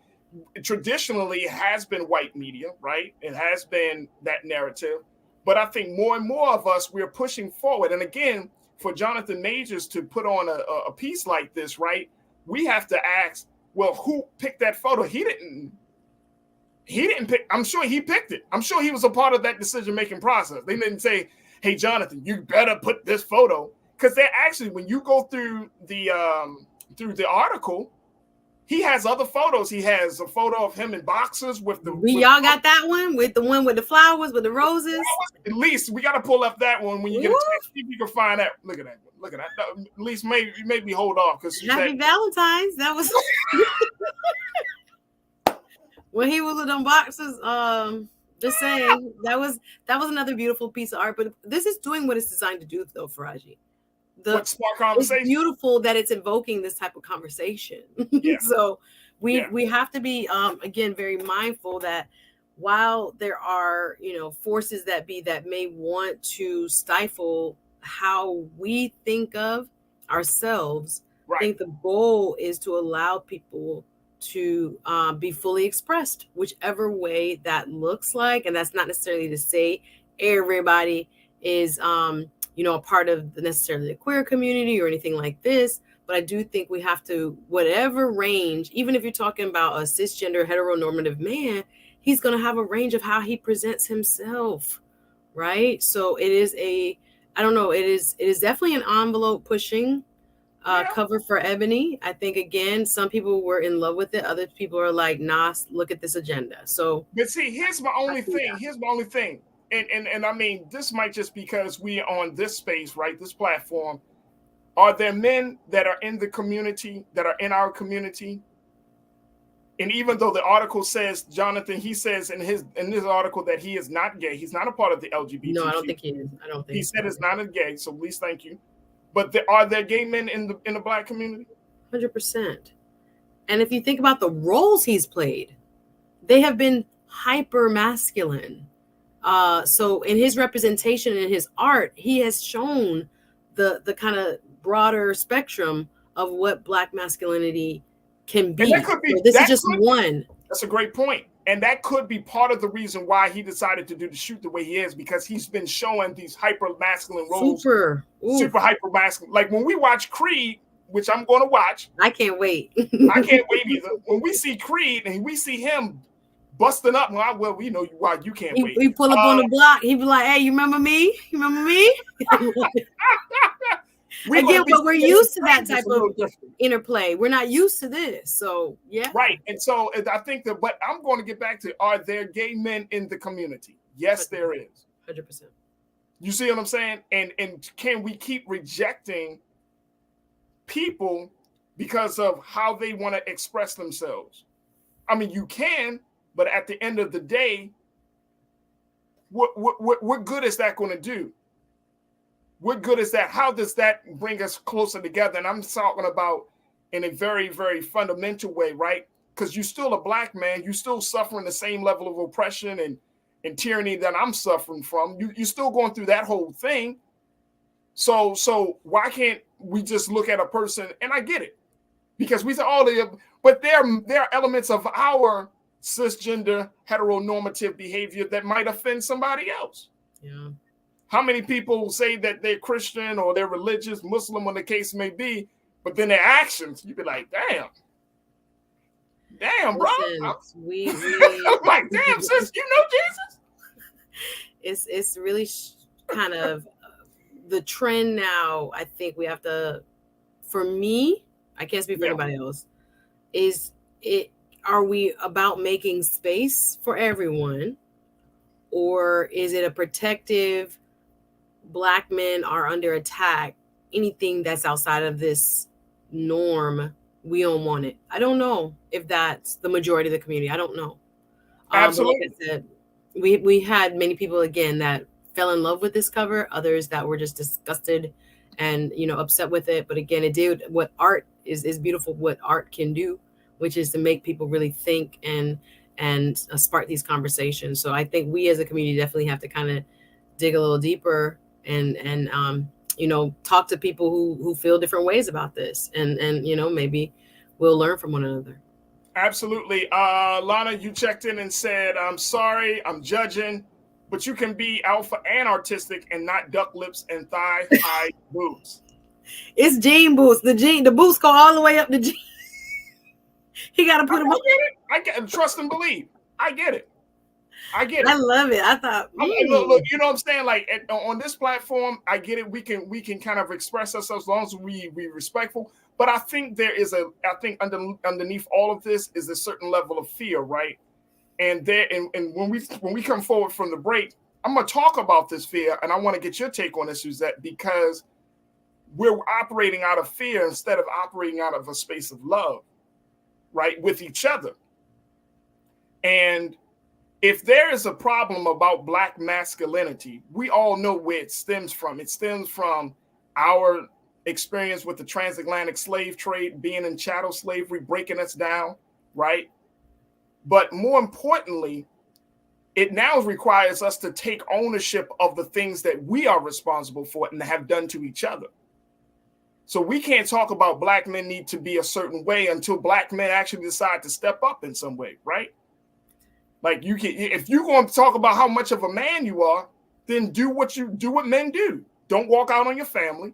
S1: Traditionally, it has been white media, right? It has been that narrative, but I think more and more of us, we're pushing forward. And again, for Jonathan Majors to put on a piece like this, right? We have to ask, well, who picked that photo? He didn't he didn't pick. I'm sure he picked it. I'm sure he was a part of that decision-making process. They didn't say, hey, Jonathan, you better put this photo. Because they're actually, when you go through the article, he has other photos. He has a photo of him in boxers with the.
S2: Y'all got that one with the flowers with the roses.
S1: At least we got to pull up that one when you get a chance. See if you can find that. Look at that. Look at that. At least maybe hold off because
S2: Happy Valentine's. That was when he was with them boxers. Just saying that was another beautiful piece of art. But this is doing what it's designed to do, though, Farajii.
S1: Smart conversation.
S2: It's beautiful that it's invoking this type of conversation. Yeah. So we have to be again very mindful that while there are forces that may want to stifle how we think of ourselves, I think the goal is to allow people to be fully expressed, whichever way that looks like. And that's not necessarily to say everybody is a part of necessarily the queer community or anything like this. But I do think we have to, whatever range, even if you're talking about a cisgender heteronormative man, he's going to have a range of how he presents himself, right? So it is it is definitely an envelope pushing cover for Ebony. I think, again, some people were in love with it. Other people are like, nah, look at this agenda. So,
S1: but see, here's my only thing. And I mean, this might just because we are on this space, right? This platform. Are there men that are in the community, that are in our community? And even though the article says, Jonathan, he says in this article that he is not gay. He's not a part of the LGBT.
S2: No, I don't think he is.
S1: He said it's not a gay. So please, thank you. But are there gay men in the Black community?
S2: 100%. And if you think about the roles he's played, they have been hyper masculine. So in his representation in his art, he has shown the kind of broader spectrum of what Black masculinity can be. So this is just one.
S1: That's a great point. And that could be part of the reason why he decided to do the shoot the way he is, because he's been showing these hyper masculine roles. Super hyper masculine. Like when we watch Creed, which I'm going to watch.
S2: I can't wait.
S1: I can't wait either. When we see Creed and we see him busting up, well, we know why you can't wait.
S2: We pull up on the block. He be like, hey, you remember me? You remember me? Again, but we're used to that type of interplay. We're not used to this. So, yeah.
S1: Right. And so I think but I'm going to get back to, are there gay men in the community? Yes, 100%. There is.
S2: 100%.
S1: You see what I'm saying? And can we keep rejecting people because of how they want to express themselves? I mean, you can, but at the end of the day, what good is that going to do? What good is that? How does that bring us closer together? And I'm talking about in a very, very fundamental way, right? Because you're still a Black man. You're still suffering the same level of oppression and tyranny that I'm suffering from. You're still going through that whole thing. So why can't we just look at a person? And I get it. Because we say, but there are elements of our cisgender heteronormative behavior that might offend somebody else.
S2: Yeah.
S1: How many people say that they're Christian or they're religious, Muslim, when the case may be, but then their actions, you'd be like, damn, bro. I'm like, damn, sis, you know
S2: Jesus? It's really kind of the trend now. I think we have to, for me, I can't speak for anybody else, are we about making space for everyone, or is it a protective, Black men are under attack, anything that's outside of this norm, we don't want it? I don't know if that's the majority of the community. I don't know.
S1: Absolutely.
S2: Like I said, we had many people, again, that fell in love with this cover, others that were just disgusted and upset with it. But again, it did what art is beautiful, what art can do, which is to make people really think and spark these conversations. So I think we as a community definitely have to kind of dig a little deeper and talk to people who feel different ways about this, and maybe we'll learn from one another.
S1: Absolutely. Lana, you checked in and said, I'm sorry, I'm judging, but you can be alpha and artistic and not duck lips and thigh high boobs.
S2: It's jean boots. The boots go all the way up the jean. He got to put them on.
S1: I get trust and believe. I get it. I
S2: love it. I thought,
S1: look, you know what I'm saying? Like on this platform, I get it. We can kind of express ourselves as long as we respectful. But I think underneath all of this is a certain level of fear, right? And when we come forward from the break, I'm going to talk about this fear, and I want to get your take on this, Suzette, because we're operating out of fear instead of operating out of a space of love, right, with each other. And if there is a problem about Black masculinity, we all know where it stems from. It stems from our experience with the transatlantic slave trade, being in chattel slavery, breaking us down, right? But more importantly, it now requires us to take ownership of the things that we are responsible for and have done to each other. So we can't talk about Black men need to be a certain way until Black men actually decide to step up in some way, right? Like if you're going to talk about how much of a man you are, then do what men do. Don't walk out on your family.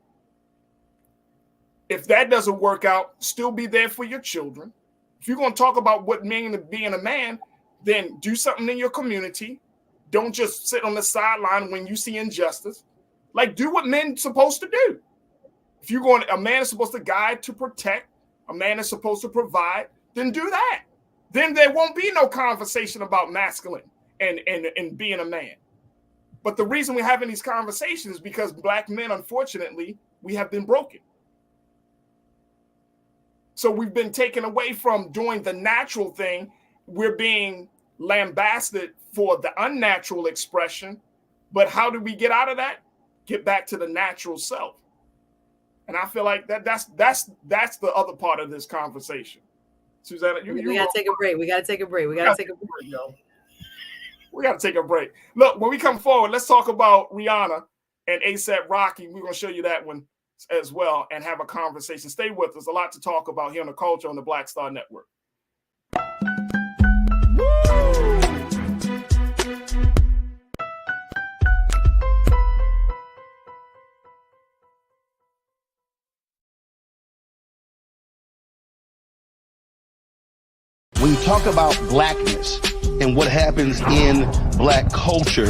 S1: If that doesn't work out, still be there for your children. If you're going to talk about what means being a man, then do something in your community. Don't just sit on the sideline when you see injustice. Like, do what men's supposed to do. If a man is supposed to guide, to protect, a man is supposed to provide, then do that. Then there won't be no conversation about masculine and being a man. But the reason we're having these conversations is because Black men, unfortunately, we have been broken. So we've been taken away from doing the natural thing. We're being lambasted for the unnatural expression. But how do we get out of that? Get back to the natural self. And I feel like that's the other part of this conversation. Susanna,
S2: we gotta take a break. We gotta take a break. We gotta take
S1: a break. Look, when we come forward, let's talk about Rihanna and A$AP Rocky. We're gonna show you that one as well and have a conversation. Stay with us. A lot to talk about here on the Culture on the Black Star Network.
S3: When you talk about blackness and what happens in Black culture,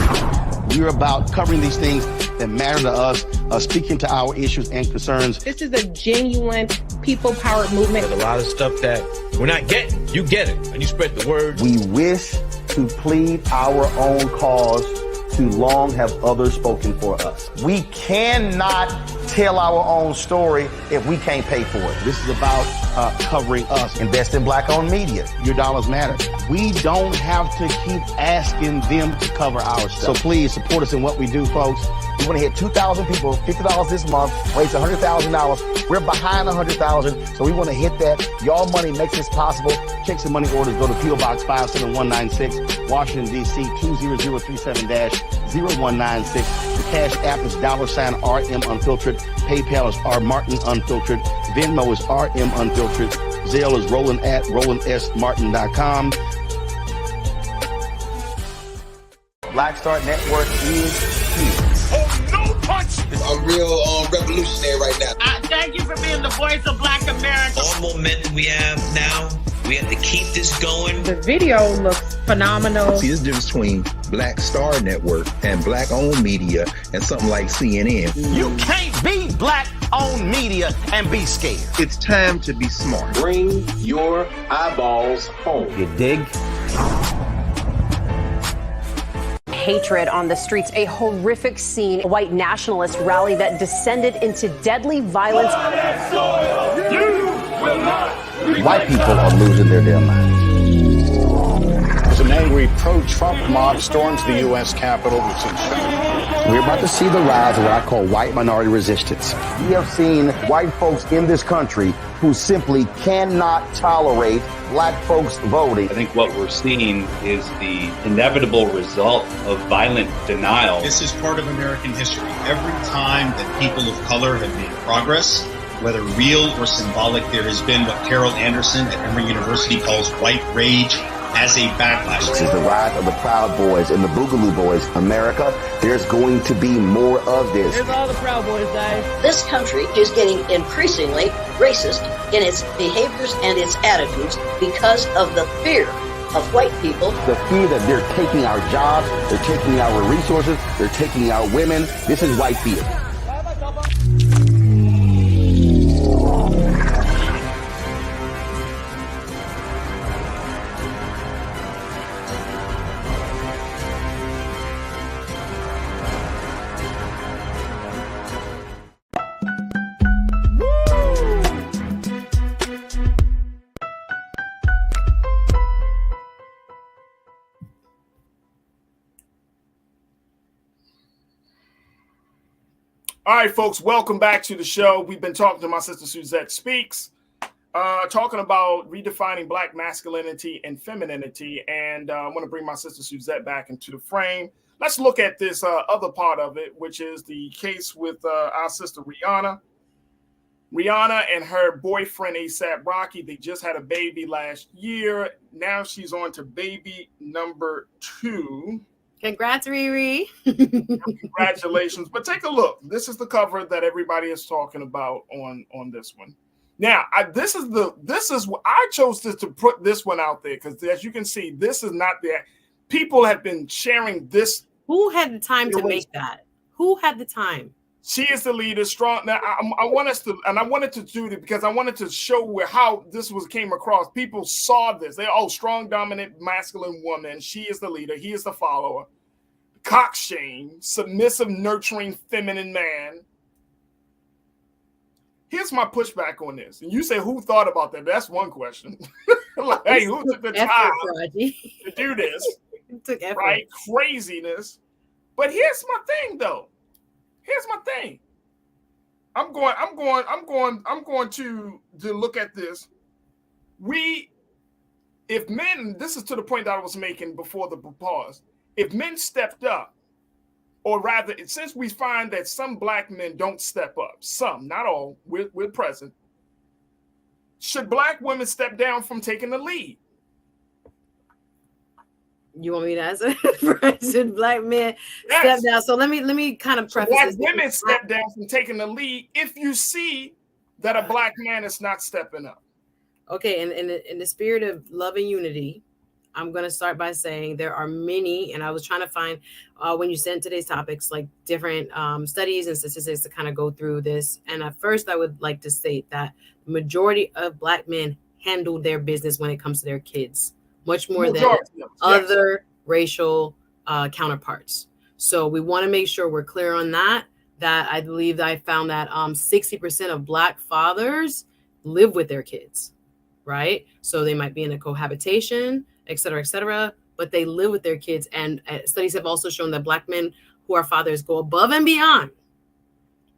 S3: we're about covering these things that matter to us, speaking to our issues and concerns.
S15: This is a genuine people-powered movement.
S6: There's a lot of stuff that we're not getting. You get it, and you spread the word.
S3: We wish to plead our own cause. Too long have others spoken for us. We cannot tell our own story if we can't pay for it. This is about covering us. Invest in Black-owned media. Your dollars matter. We don't have to keep asking them to cover our stuff. So please support us in what we do, folks. We want to hit 2,000 people, $50 this month, raise $100,000. We're behind 100,000, so we want to hit that. Y'all money makes this possible. Checks and money orders go to P.O. Box 57196, Washington, D.C. 20037-0196. The Cash App is $RM Unfiltered. PayPal is R Martin Unfiltered. Venmo is RM Unfiltered. Zelle is Roland at RolandSMartin.com. Black Star Network is here.
S4: Oh, no punch!
S5: I'm real revolutionary right now.
S4: Thank you for being the voice of Black America.
S6: All momentum we have now, we have to keep this going.
S15: The video looks phenomenal.
S8: See, there's a difference between Black Star Network and Black-owned media and something like CNN.
S3: You can't be Black-owned media and be scared.
S8: It's time to be smart.
S5: Bring your eyeballs home.
S3: You dig?
S9: Hatred on the streets, a horrific scene, a white nationalist rally that descended into deadly violence.
S3: White people are losing their damn minds.
S10: As an angry pro-Trump mob storms the U.S. Capitol,
S3: we're about to see the rise of what I call white minority resistance. We have seen white folks in this country who simply cannot tolerate Black folks voting.
S11: I think what we're seeing is the inevitable result of violent denial.
S12: This is part of American history. Every time that people of color have made progress, whether real or symbolic, there has been what Carol Anderson at Emory University calls white rage as a backlash.
S3: This is the rise of the Proud Boys and the Boogaloo Boys. America, there's going to be more of this.
S15: Here's all the Proud Boys, guys.
S14: This country is getting increasingly racist in its behaviors and its attitudes because of the fear of white people.
S3: The fear that they're taking our jobs, they're taking our resources, they're taking our women. This is white fear.
S1: All right, folks, welcome back to the show. We've been talking to my sister Suzette Speaks, talking about redefining Black masculinity and femininity. And I want to bring my sister Suzette back into the frame. Let's look at this other part of it, which is the case with our sister Rihanna. Rihanna and her boyfriend A$AP Rocky, they just had a baby last year. Now she's on to baby number 2.
S2: Congrats, Riri.
S1: Congratulations. But take a look. This is the cover that everybody is talking about on this one. Now, I chose to put this one out there because, as you can see, this is not there. People have been sharing this.
S2: Who had the time to make that? Who had the time?
S1: She is the leader, strong. Now, I wanted to do it because I wanted to show how this came across. People saw this. Strong, dominant, masculine woman. She is the leader. He is the follower. Cockshame, submissive, nurturing, feminine man. Here's my pushback on this. And you say, who thought about that? That's one question. Like, hey, who took the time to do this?
S2: Took effort.
S1: Right? Craziness. But here's my thing, though. Here's my thing. I'm going to look at this. If men, this is to the point that I was making before the pause. If men stepped up, or rather, since we find that some Black men don't step up, some, not all, we're present, should Black women step down from taking the lead?
S2: You want me to answer? Should Black men step down? So let me kind of preface
S1: Black
S2: this.
S1: women step down from taking the lead if you see that a Black man is not stepping up.
S2: Okay, and in the spirit of love and unity, I'm going to start by saying there are many, and I was trying to find when you sent today's topics, like different studies and statistics to kind of go through this. And at first, I would like to state that the majority of Black men handle their business when it comes to their kids, much more than other racial counterparts. So we want to make sure we're clear on that I believe that I found that 60% of Black fathers live with their kids, right? So they might be in a cohabitation, et cetera, but they live with their kids. And studies have also shown that Black men who are fathers go above and beyond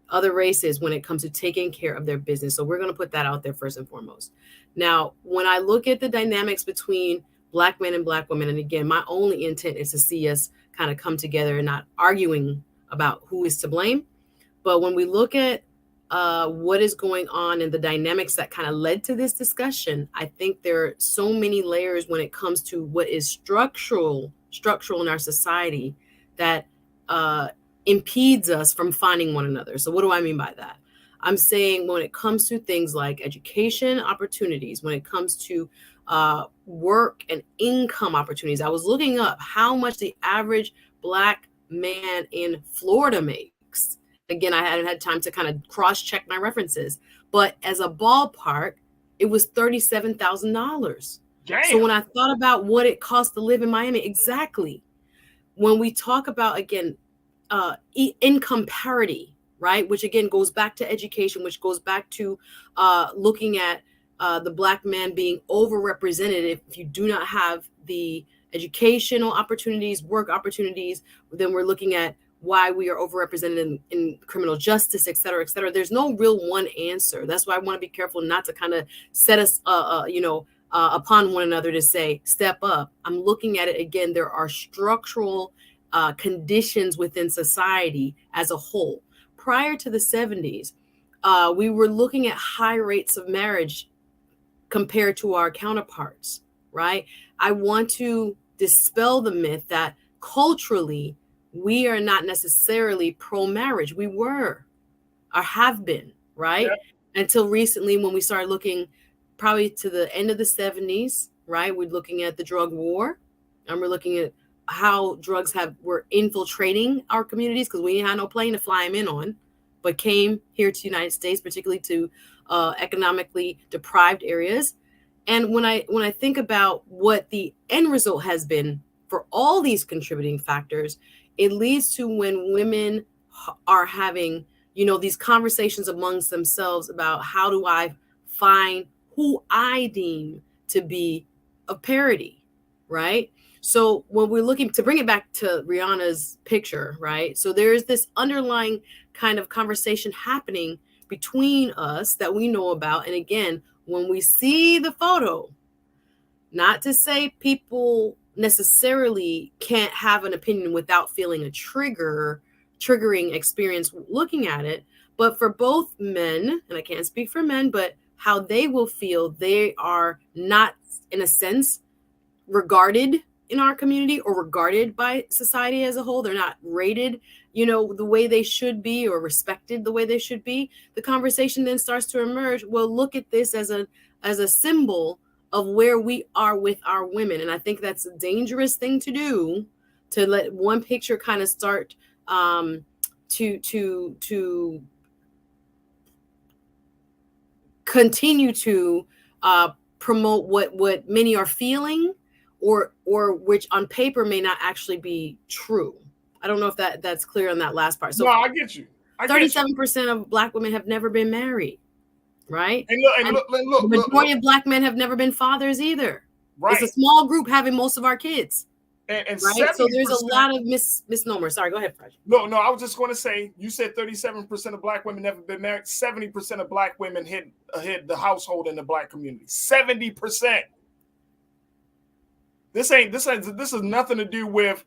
S2: other races when it comes to taking care of their business. So we're going to put that out there first and foremost. Now, when I look at the dynamics between Black men and Black women, and again, my only intent is to see us kind of come together and not arguing about who is to blame. But when we look at what is going on and the dynamics that kind of led to this discussion, I think there are so many layers when it comes to what is structural in our society that impedes us from finding one another. So what do I mean by that? I'm saying when it comes to things like education opportunities, when it comes to work and income opportunities, I was looking up how much the average Black man in Florida makes. Again, I hadn't had time to kind of cross-check my references, but as a ballpark, it was $37,000. So when I thought about what it costs to live in Miami, exactly, when we talk about, again, income parity, right, which again goes back to education, which goes back to looking at the Black man being overrepresented. If you do not have the educational opportunities, work opportunities, then we're looking at why we are overrepresented in criminal justice, et cetera, et cetera. There's no real one answer. That's why I want to be careful not to kind of set us, upon one another to say, step up. I'm looking at it again. There are structural conditions within society as a whole. Prior to the 70s, we were looking at high rates of marriage compared to our counterparts, right? I want to dispel the myth that culturally, we are not necessarily pro-marriage. We were or have been, right? Until recently when we started looking probably to the end of the 70s, right? We're looking at the drug war, and we're looking at how drugs were infiltrating our communities because we had no plane to fly them in on, but came here to the United States, particularly to economically deprived areas. And when I think about what the end result has been for all these contributing factors, it leads to when women are having, these conversations amongst themselves about how do I find who I deem to be of parity, right? So when we're looking to bring it back to Rihanna's picture, right? So there's this underlying kind of conversation happening between us that we know about. And again, when we see the photo, not to say people necessarily can't have an opinion without feeling a triggering experience looking at it, but for both men, and I can't speak for men, but how they will feel they are not, in a sense, regarded in our community or regarded by society as a whole. They're not rated, the way they should be or respected the way they should be. The conversation then starts to emerge. Well, look at this as a symbol of where we are with our women. And I think that's a dangerous thing to do, to let one picture kind of start to continue to promote what many are feeling or which on paper may not actually be true. I don't know if that's clear on that last part. So
S1: no, I get you.
S2: 37% of Black women have never been married, right?
S1: And look,
S2: the majority of Black men have never been fathers either.
S1: Right.
S2: It's a small group having most of our kids.
S1: And
S2: right? So there's a lot of misnomers. Sorry, go ahead, Farajii.
S1: No, I was just going to say, you said 37% of Black women never been married. 70% of Black women hit the household in the Black community. 70%. This is nothing to do with.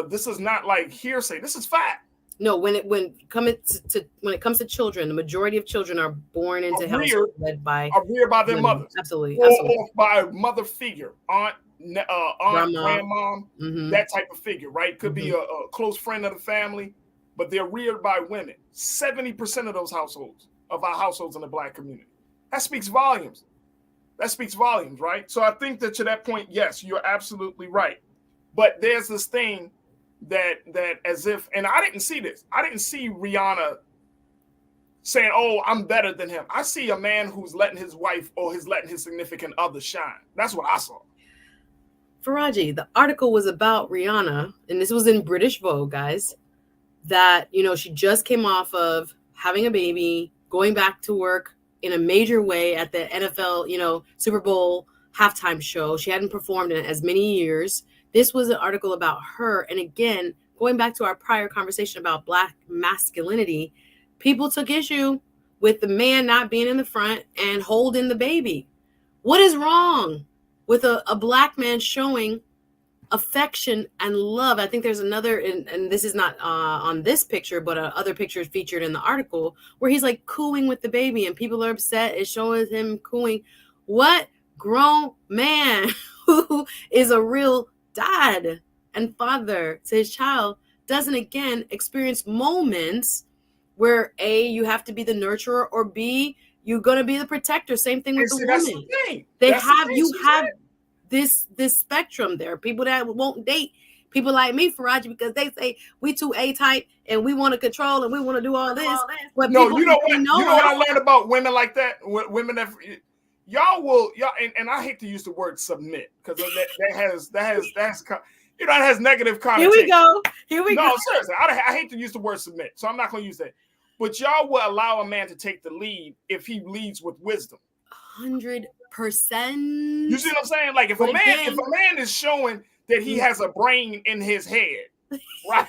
S1: This is not like hearsay. This is fact.
S2: No, when it comes to children, the majority of children are born into households led by
S1: their mothers.
S2: Absolutely.
S1: Or by a mother figure, aunt, grandmom, that type of figure, right? Could be a close friend of the family, but they're reared by women. 70% of those households, of our households in the Black community. That speaks volumes. Right? So I think that to that point, yes, you're absolutely right. But there's this thing that as if, and I didn't see this. I didn't see Rihanna saying, "Oh, I'm better than him." I see a man who's letting his wife or he's letting his significant other shine. That's what I saw.
S2: Farajii, the article was about Rihanna, and this was in British Vogue, guys, that, she just came off of having a baby, going back to work in a major way at the NFL, Super Bowl halftime show. She hadn't performed in as many years. This was an article about her. And again, going back to our prior conversation about Black masculinity, people took issue with the man not being in the front and holding the baby. What is wrong with a Black man showing affection and love? I think there's another, and this is not on this picture, but other pictures featured in the article where he's like cooing with the baby and people are upset. It's showing him cooing. What grown man who is a real dad and father to his child doesn't again experience moments where A, you have to be the nurturer, or B, you're gonna be the protector? Same thing with the woman. You have this spectrum there. People that won't date people like me, Farajii, because they say we too A-type and we want to control and we want to do all this. But
S1: no, you know what? You know what I learned about women like that? Women that y'all and I hate to use the word submit because that has it has negative connotation.
S2: Here we go.
S1: No, seriously, I hate to use the word submit, so I'm not going to use that. But y'all will allow a man to take the lead if he leads with wisdom.
S2: 100%.
S1: You see what I'm saying? Like if a man is showing that he has a brain in his head, right?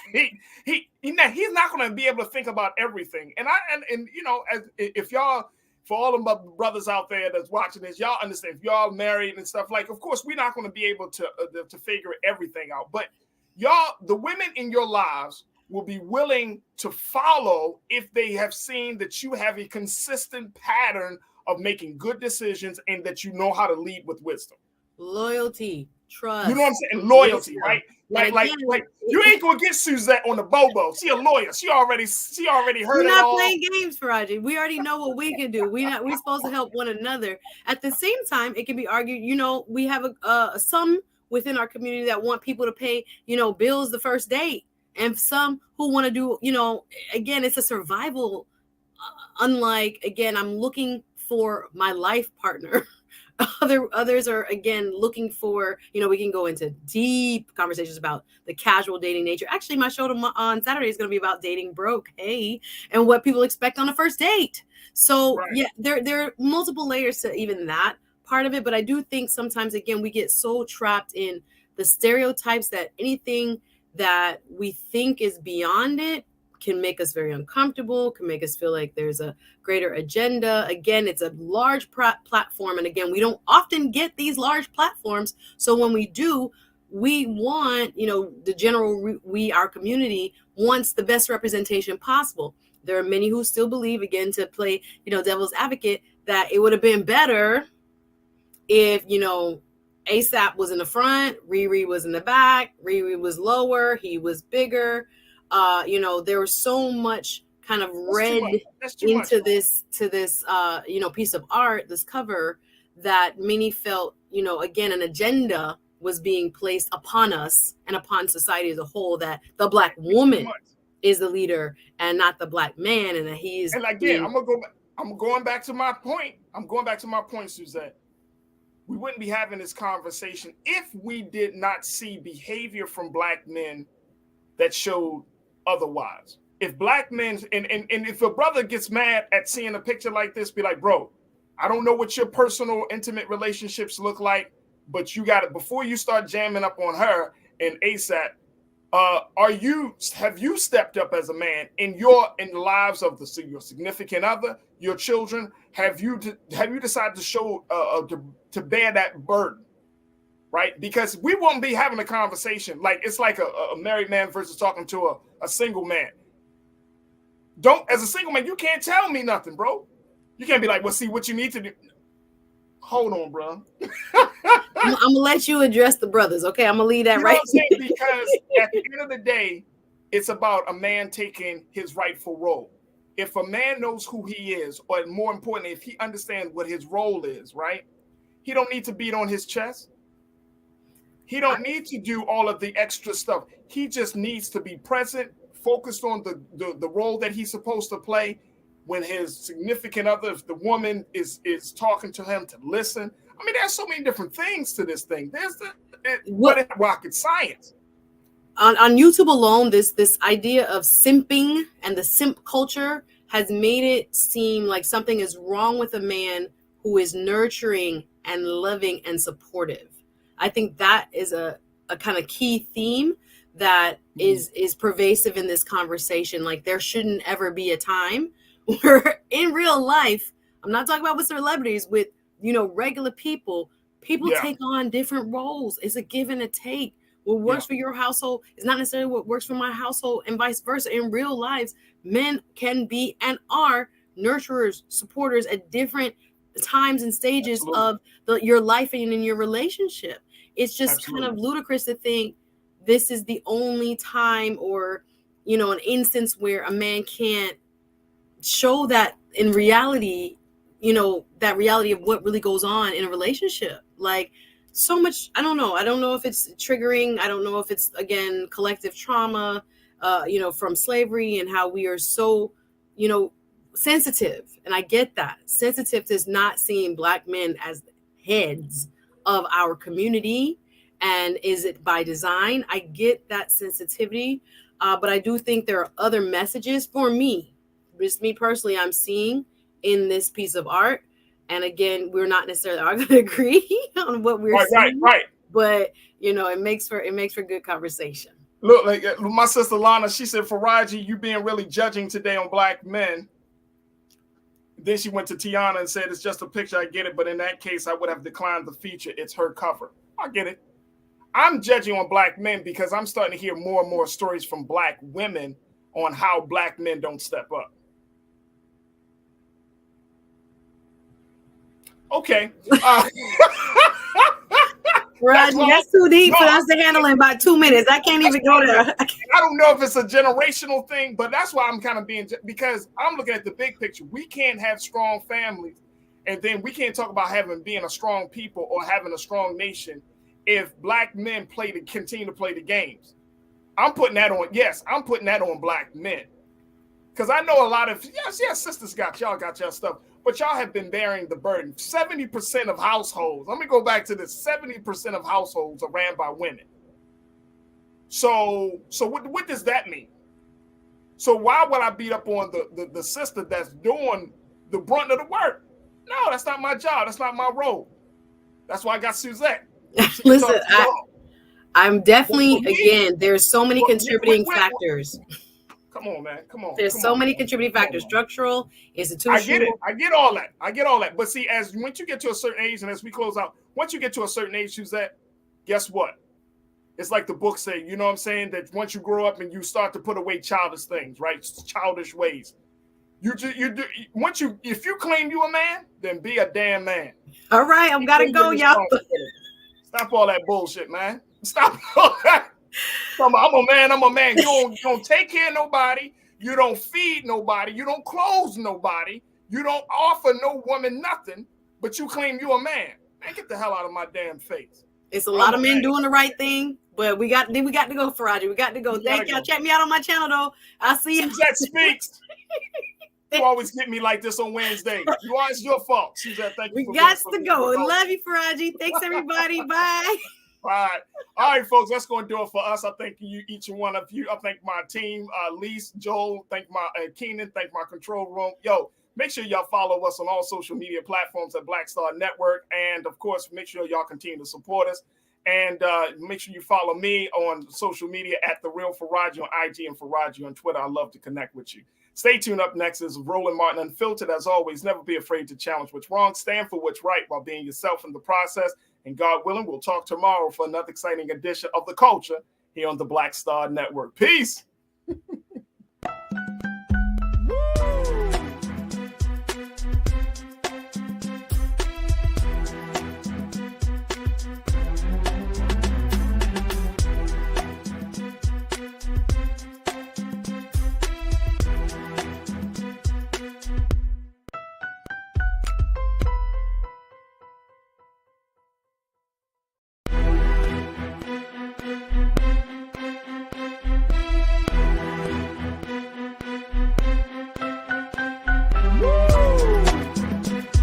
S1: He's not going to be able to think about everything. And if y'all, for all of my brothers out there that's watching this, y'all understand if y'all married and stuff, like, of course, we're not going to be able to figure everything out. But y'all, the women in your lives will be willing to follow if they have seen that you have a consistent pattern of making good decisions and that you know how to lead with wisdom.
S2: Loyalty, trust.
S1: You know what I'm saying? Loyalty,
S2: Wisdom.
S1: right?
S2: And
S1: Like you ain't gonna get Suzette on the Bobo. She a lawyer. She already heard
S2: We're
S1: it
S2: not
S1: all.
S2: playing games, Farajii. We already know what we can do. We're supposed to help one another. At the same time, it can be argued, we have some within our community that want people to pay, bills the first date. And some who want to do, again, it's a survival. Unlike, again, I'm looking for my life partner. Others are, again, looking for, we can go into deep conversations about the casual dating nature. Actually, my show on Saturday is going to be about dating broke, and what people expect on a first date. So right. Yeah, there are multiple layers to even that part of it. But I do think sometimes, again, we get so trapped in the stereotypes that anything that we think is beyond it can make us very uncomfortable, can make us feel like there's a greater agenda. Again, it's a large platform. And again, we don't often get these large platforms. So when we do, we want, the general, our community wants the best representation possible. There are many who still believe, again, to play, devil's advocate, that it would have been better if, ASAP was in the front, Riri was in the back, Riri was lower, he was bigger. There was so much kind of read into this piece of art, this cover, that many felt, again, an agenda was being placed upon us and upon society as a whole, that the Black woman is the leader and not the Black man, and that he's.
S1: And again, I'm going back to my point. I'm going back to my point, Suzette. We wouldn't be having this conversation if we did not see behavior from Black men that showed otherwise. If Black men, and if a brother gets mad at seeing a picture like this, be like, bro, I don't know what your personal intimate relationships look like, but you got it. Before you start jamming up on her and ASAP, have you stepped up as a man in the lives of your significant other, your children? Have you decided to show to bear that burden? Right? Because we won't be having a conversation like it's like a married man versus talking to a single man. As a single man, you can't tell me nothing, bro. You can't be like, well, see what you need to do. Hold on, bro.
S2: I'm gonna let you address the brothers, okay? I'm gonna leave that right.
S1: Because at the end of the day, it's about a man taking his rightful role. If a man knows who he is, or more importantly, if he understands what his role is, right? He don't need to beat on his chest. He don't need to do all of the extra stuff. He just needs to be present, focused on the role that he's supposed to play. When his significant other, if the woman is talking to him, to listen. I mean, there's so many different things to this thing. What is rocket science?
S2: On YouTube alone, this idea of simping and the simp culture has made it seem like something is wrong with a man who is nurturing and loving and supportive. I think that is a kind of key theme that is pervasive in this conversation. Like, there shouldn't ever be a time where in real life, I'm not talking about with celebrities, with regular people take on different roles. It's a give and a take. What works for your household is not necessarily what works for my household, and vice versa. In real lives, men can be and are nurturers, supporters at different times and stages of your life and in your relationship. It's just kind of ludicrous to think this is the only time or an instance where a man can't show that in reality, that reality of what really goes on in a relationship. Like, so much, I don't know if it's triggering. I don't know if it's, again, collective trauma, from slavery, and how we are so, sensitive. And I get that. Sensitive to not seeing Black men as heads of our community. And is it by design? I get that sensitivity. But I do think there are other messages for me, just me personally, I'm seeing in this piece of art. And again, we're not necessarily going to agree on what we're seeing. Right. But it makes for good conversation.
S1: Look, like my sister Lana, she said, Farajii, you being really judging today on Black men. Then she went to Tiana and said, it's just a picture. I get it. But in that case, I would have declined the feature. It's her cover. I get it. I'm judging on Black men because I'm starting to hear more and more stories from Black women on how Black men don't step up. Okay.
S2: That's too deep for us to handle in about 2 minutes. I can't even go there.
S1: I don't know if it's a generational thing, but that's why I'm kind of being, because I'm looking at the big picture. We can't have strong families, and then we can't talk about being a strong people or having a strong nation if black men continue to play the games. I'm putting that on black men. Because I know a lot of, sisters got y'all stuff, but y'all have been bearing the burden. 70% of households, let me go back to this, 70% of households are ran by women. So what does that mean? So why would I beat up on the sister that's doing the brunt of the work? No, that's not my job. That's not my role. That's why I got Suzette.
S2: Listen, I'm definitely, again, there's so many contributing factors.
S1: Come on, man. Come on.
S2: There's so many contributing factors, structural, institutional.
S1: I get it. I get all that. But see, once you get to a certain age, and as we close out, once you get to a certain age, Suzette, guess what? It's like the book say, you know what I'm saying? That once you grow up and you start to put away childish things, right? Childish ways. If you claim you a man, then be a damn man.
S2: All right, I've got to go, y'all.
S1: Stop all that bullshit, man. Stop all that. I'm a man. You don't take care of nobody. You don't feed nobody. You don't clothe nobody. You don't offer no woman nothing, but you claim you a man. Man, get the hell out of my damn face.
S2: It's a lot of men doing the right thing, but we got to go, Farajii. We got to go. Thank y'all. Check me out on my channel, though. I'll see you.
S1: Suzette Speaks. You always get me like this on Wednesday. It's your fault, Suzette. Thank you.
S2: We got to go. Love you, Farajii. Thanks, everybody. Bye.
S1: All right, folks, that's going to do it for us. I thank you, each and one of you. I thank my team, Lise, Joel, thank my Keenan, thank my control room. Yo, make sure y'all follow us on all social media platforms at Black Star Network. And, of course, make sure y'all continue to support us. And make sure you follow me on social media at The Real Farajii on IG and Farajii on Twitter. I love to connect with you. Stay tuned. Up next is Roland Martin Unfiltered. As always, never be afraid to challenge what's wrong. Stand for what's right while being yourself in the process. And God willing, we'll talk tomorrow for another exciting edition of The Culture here on the Black Star Network. Peace.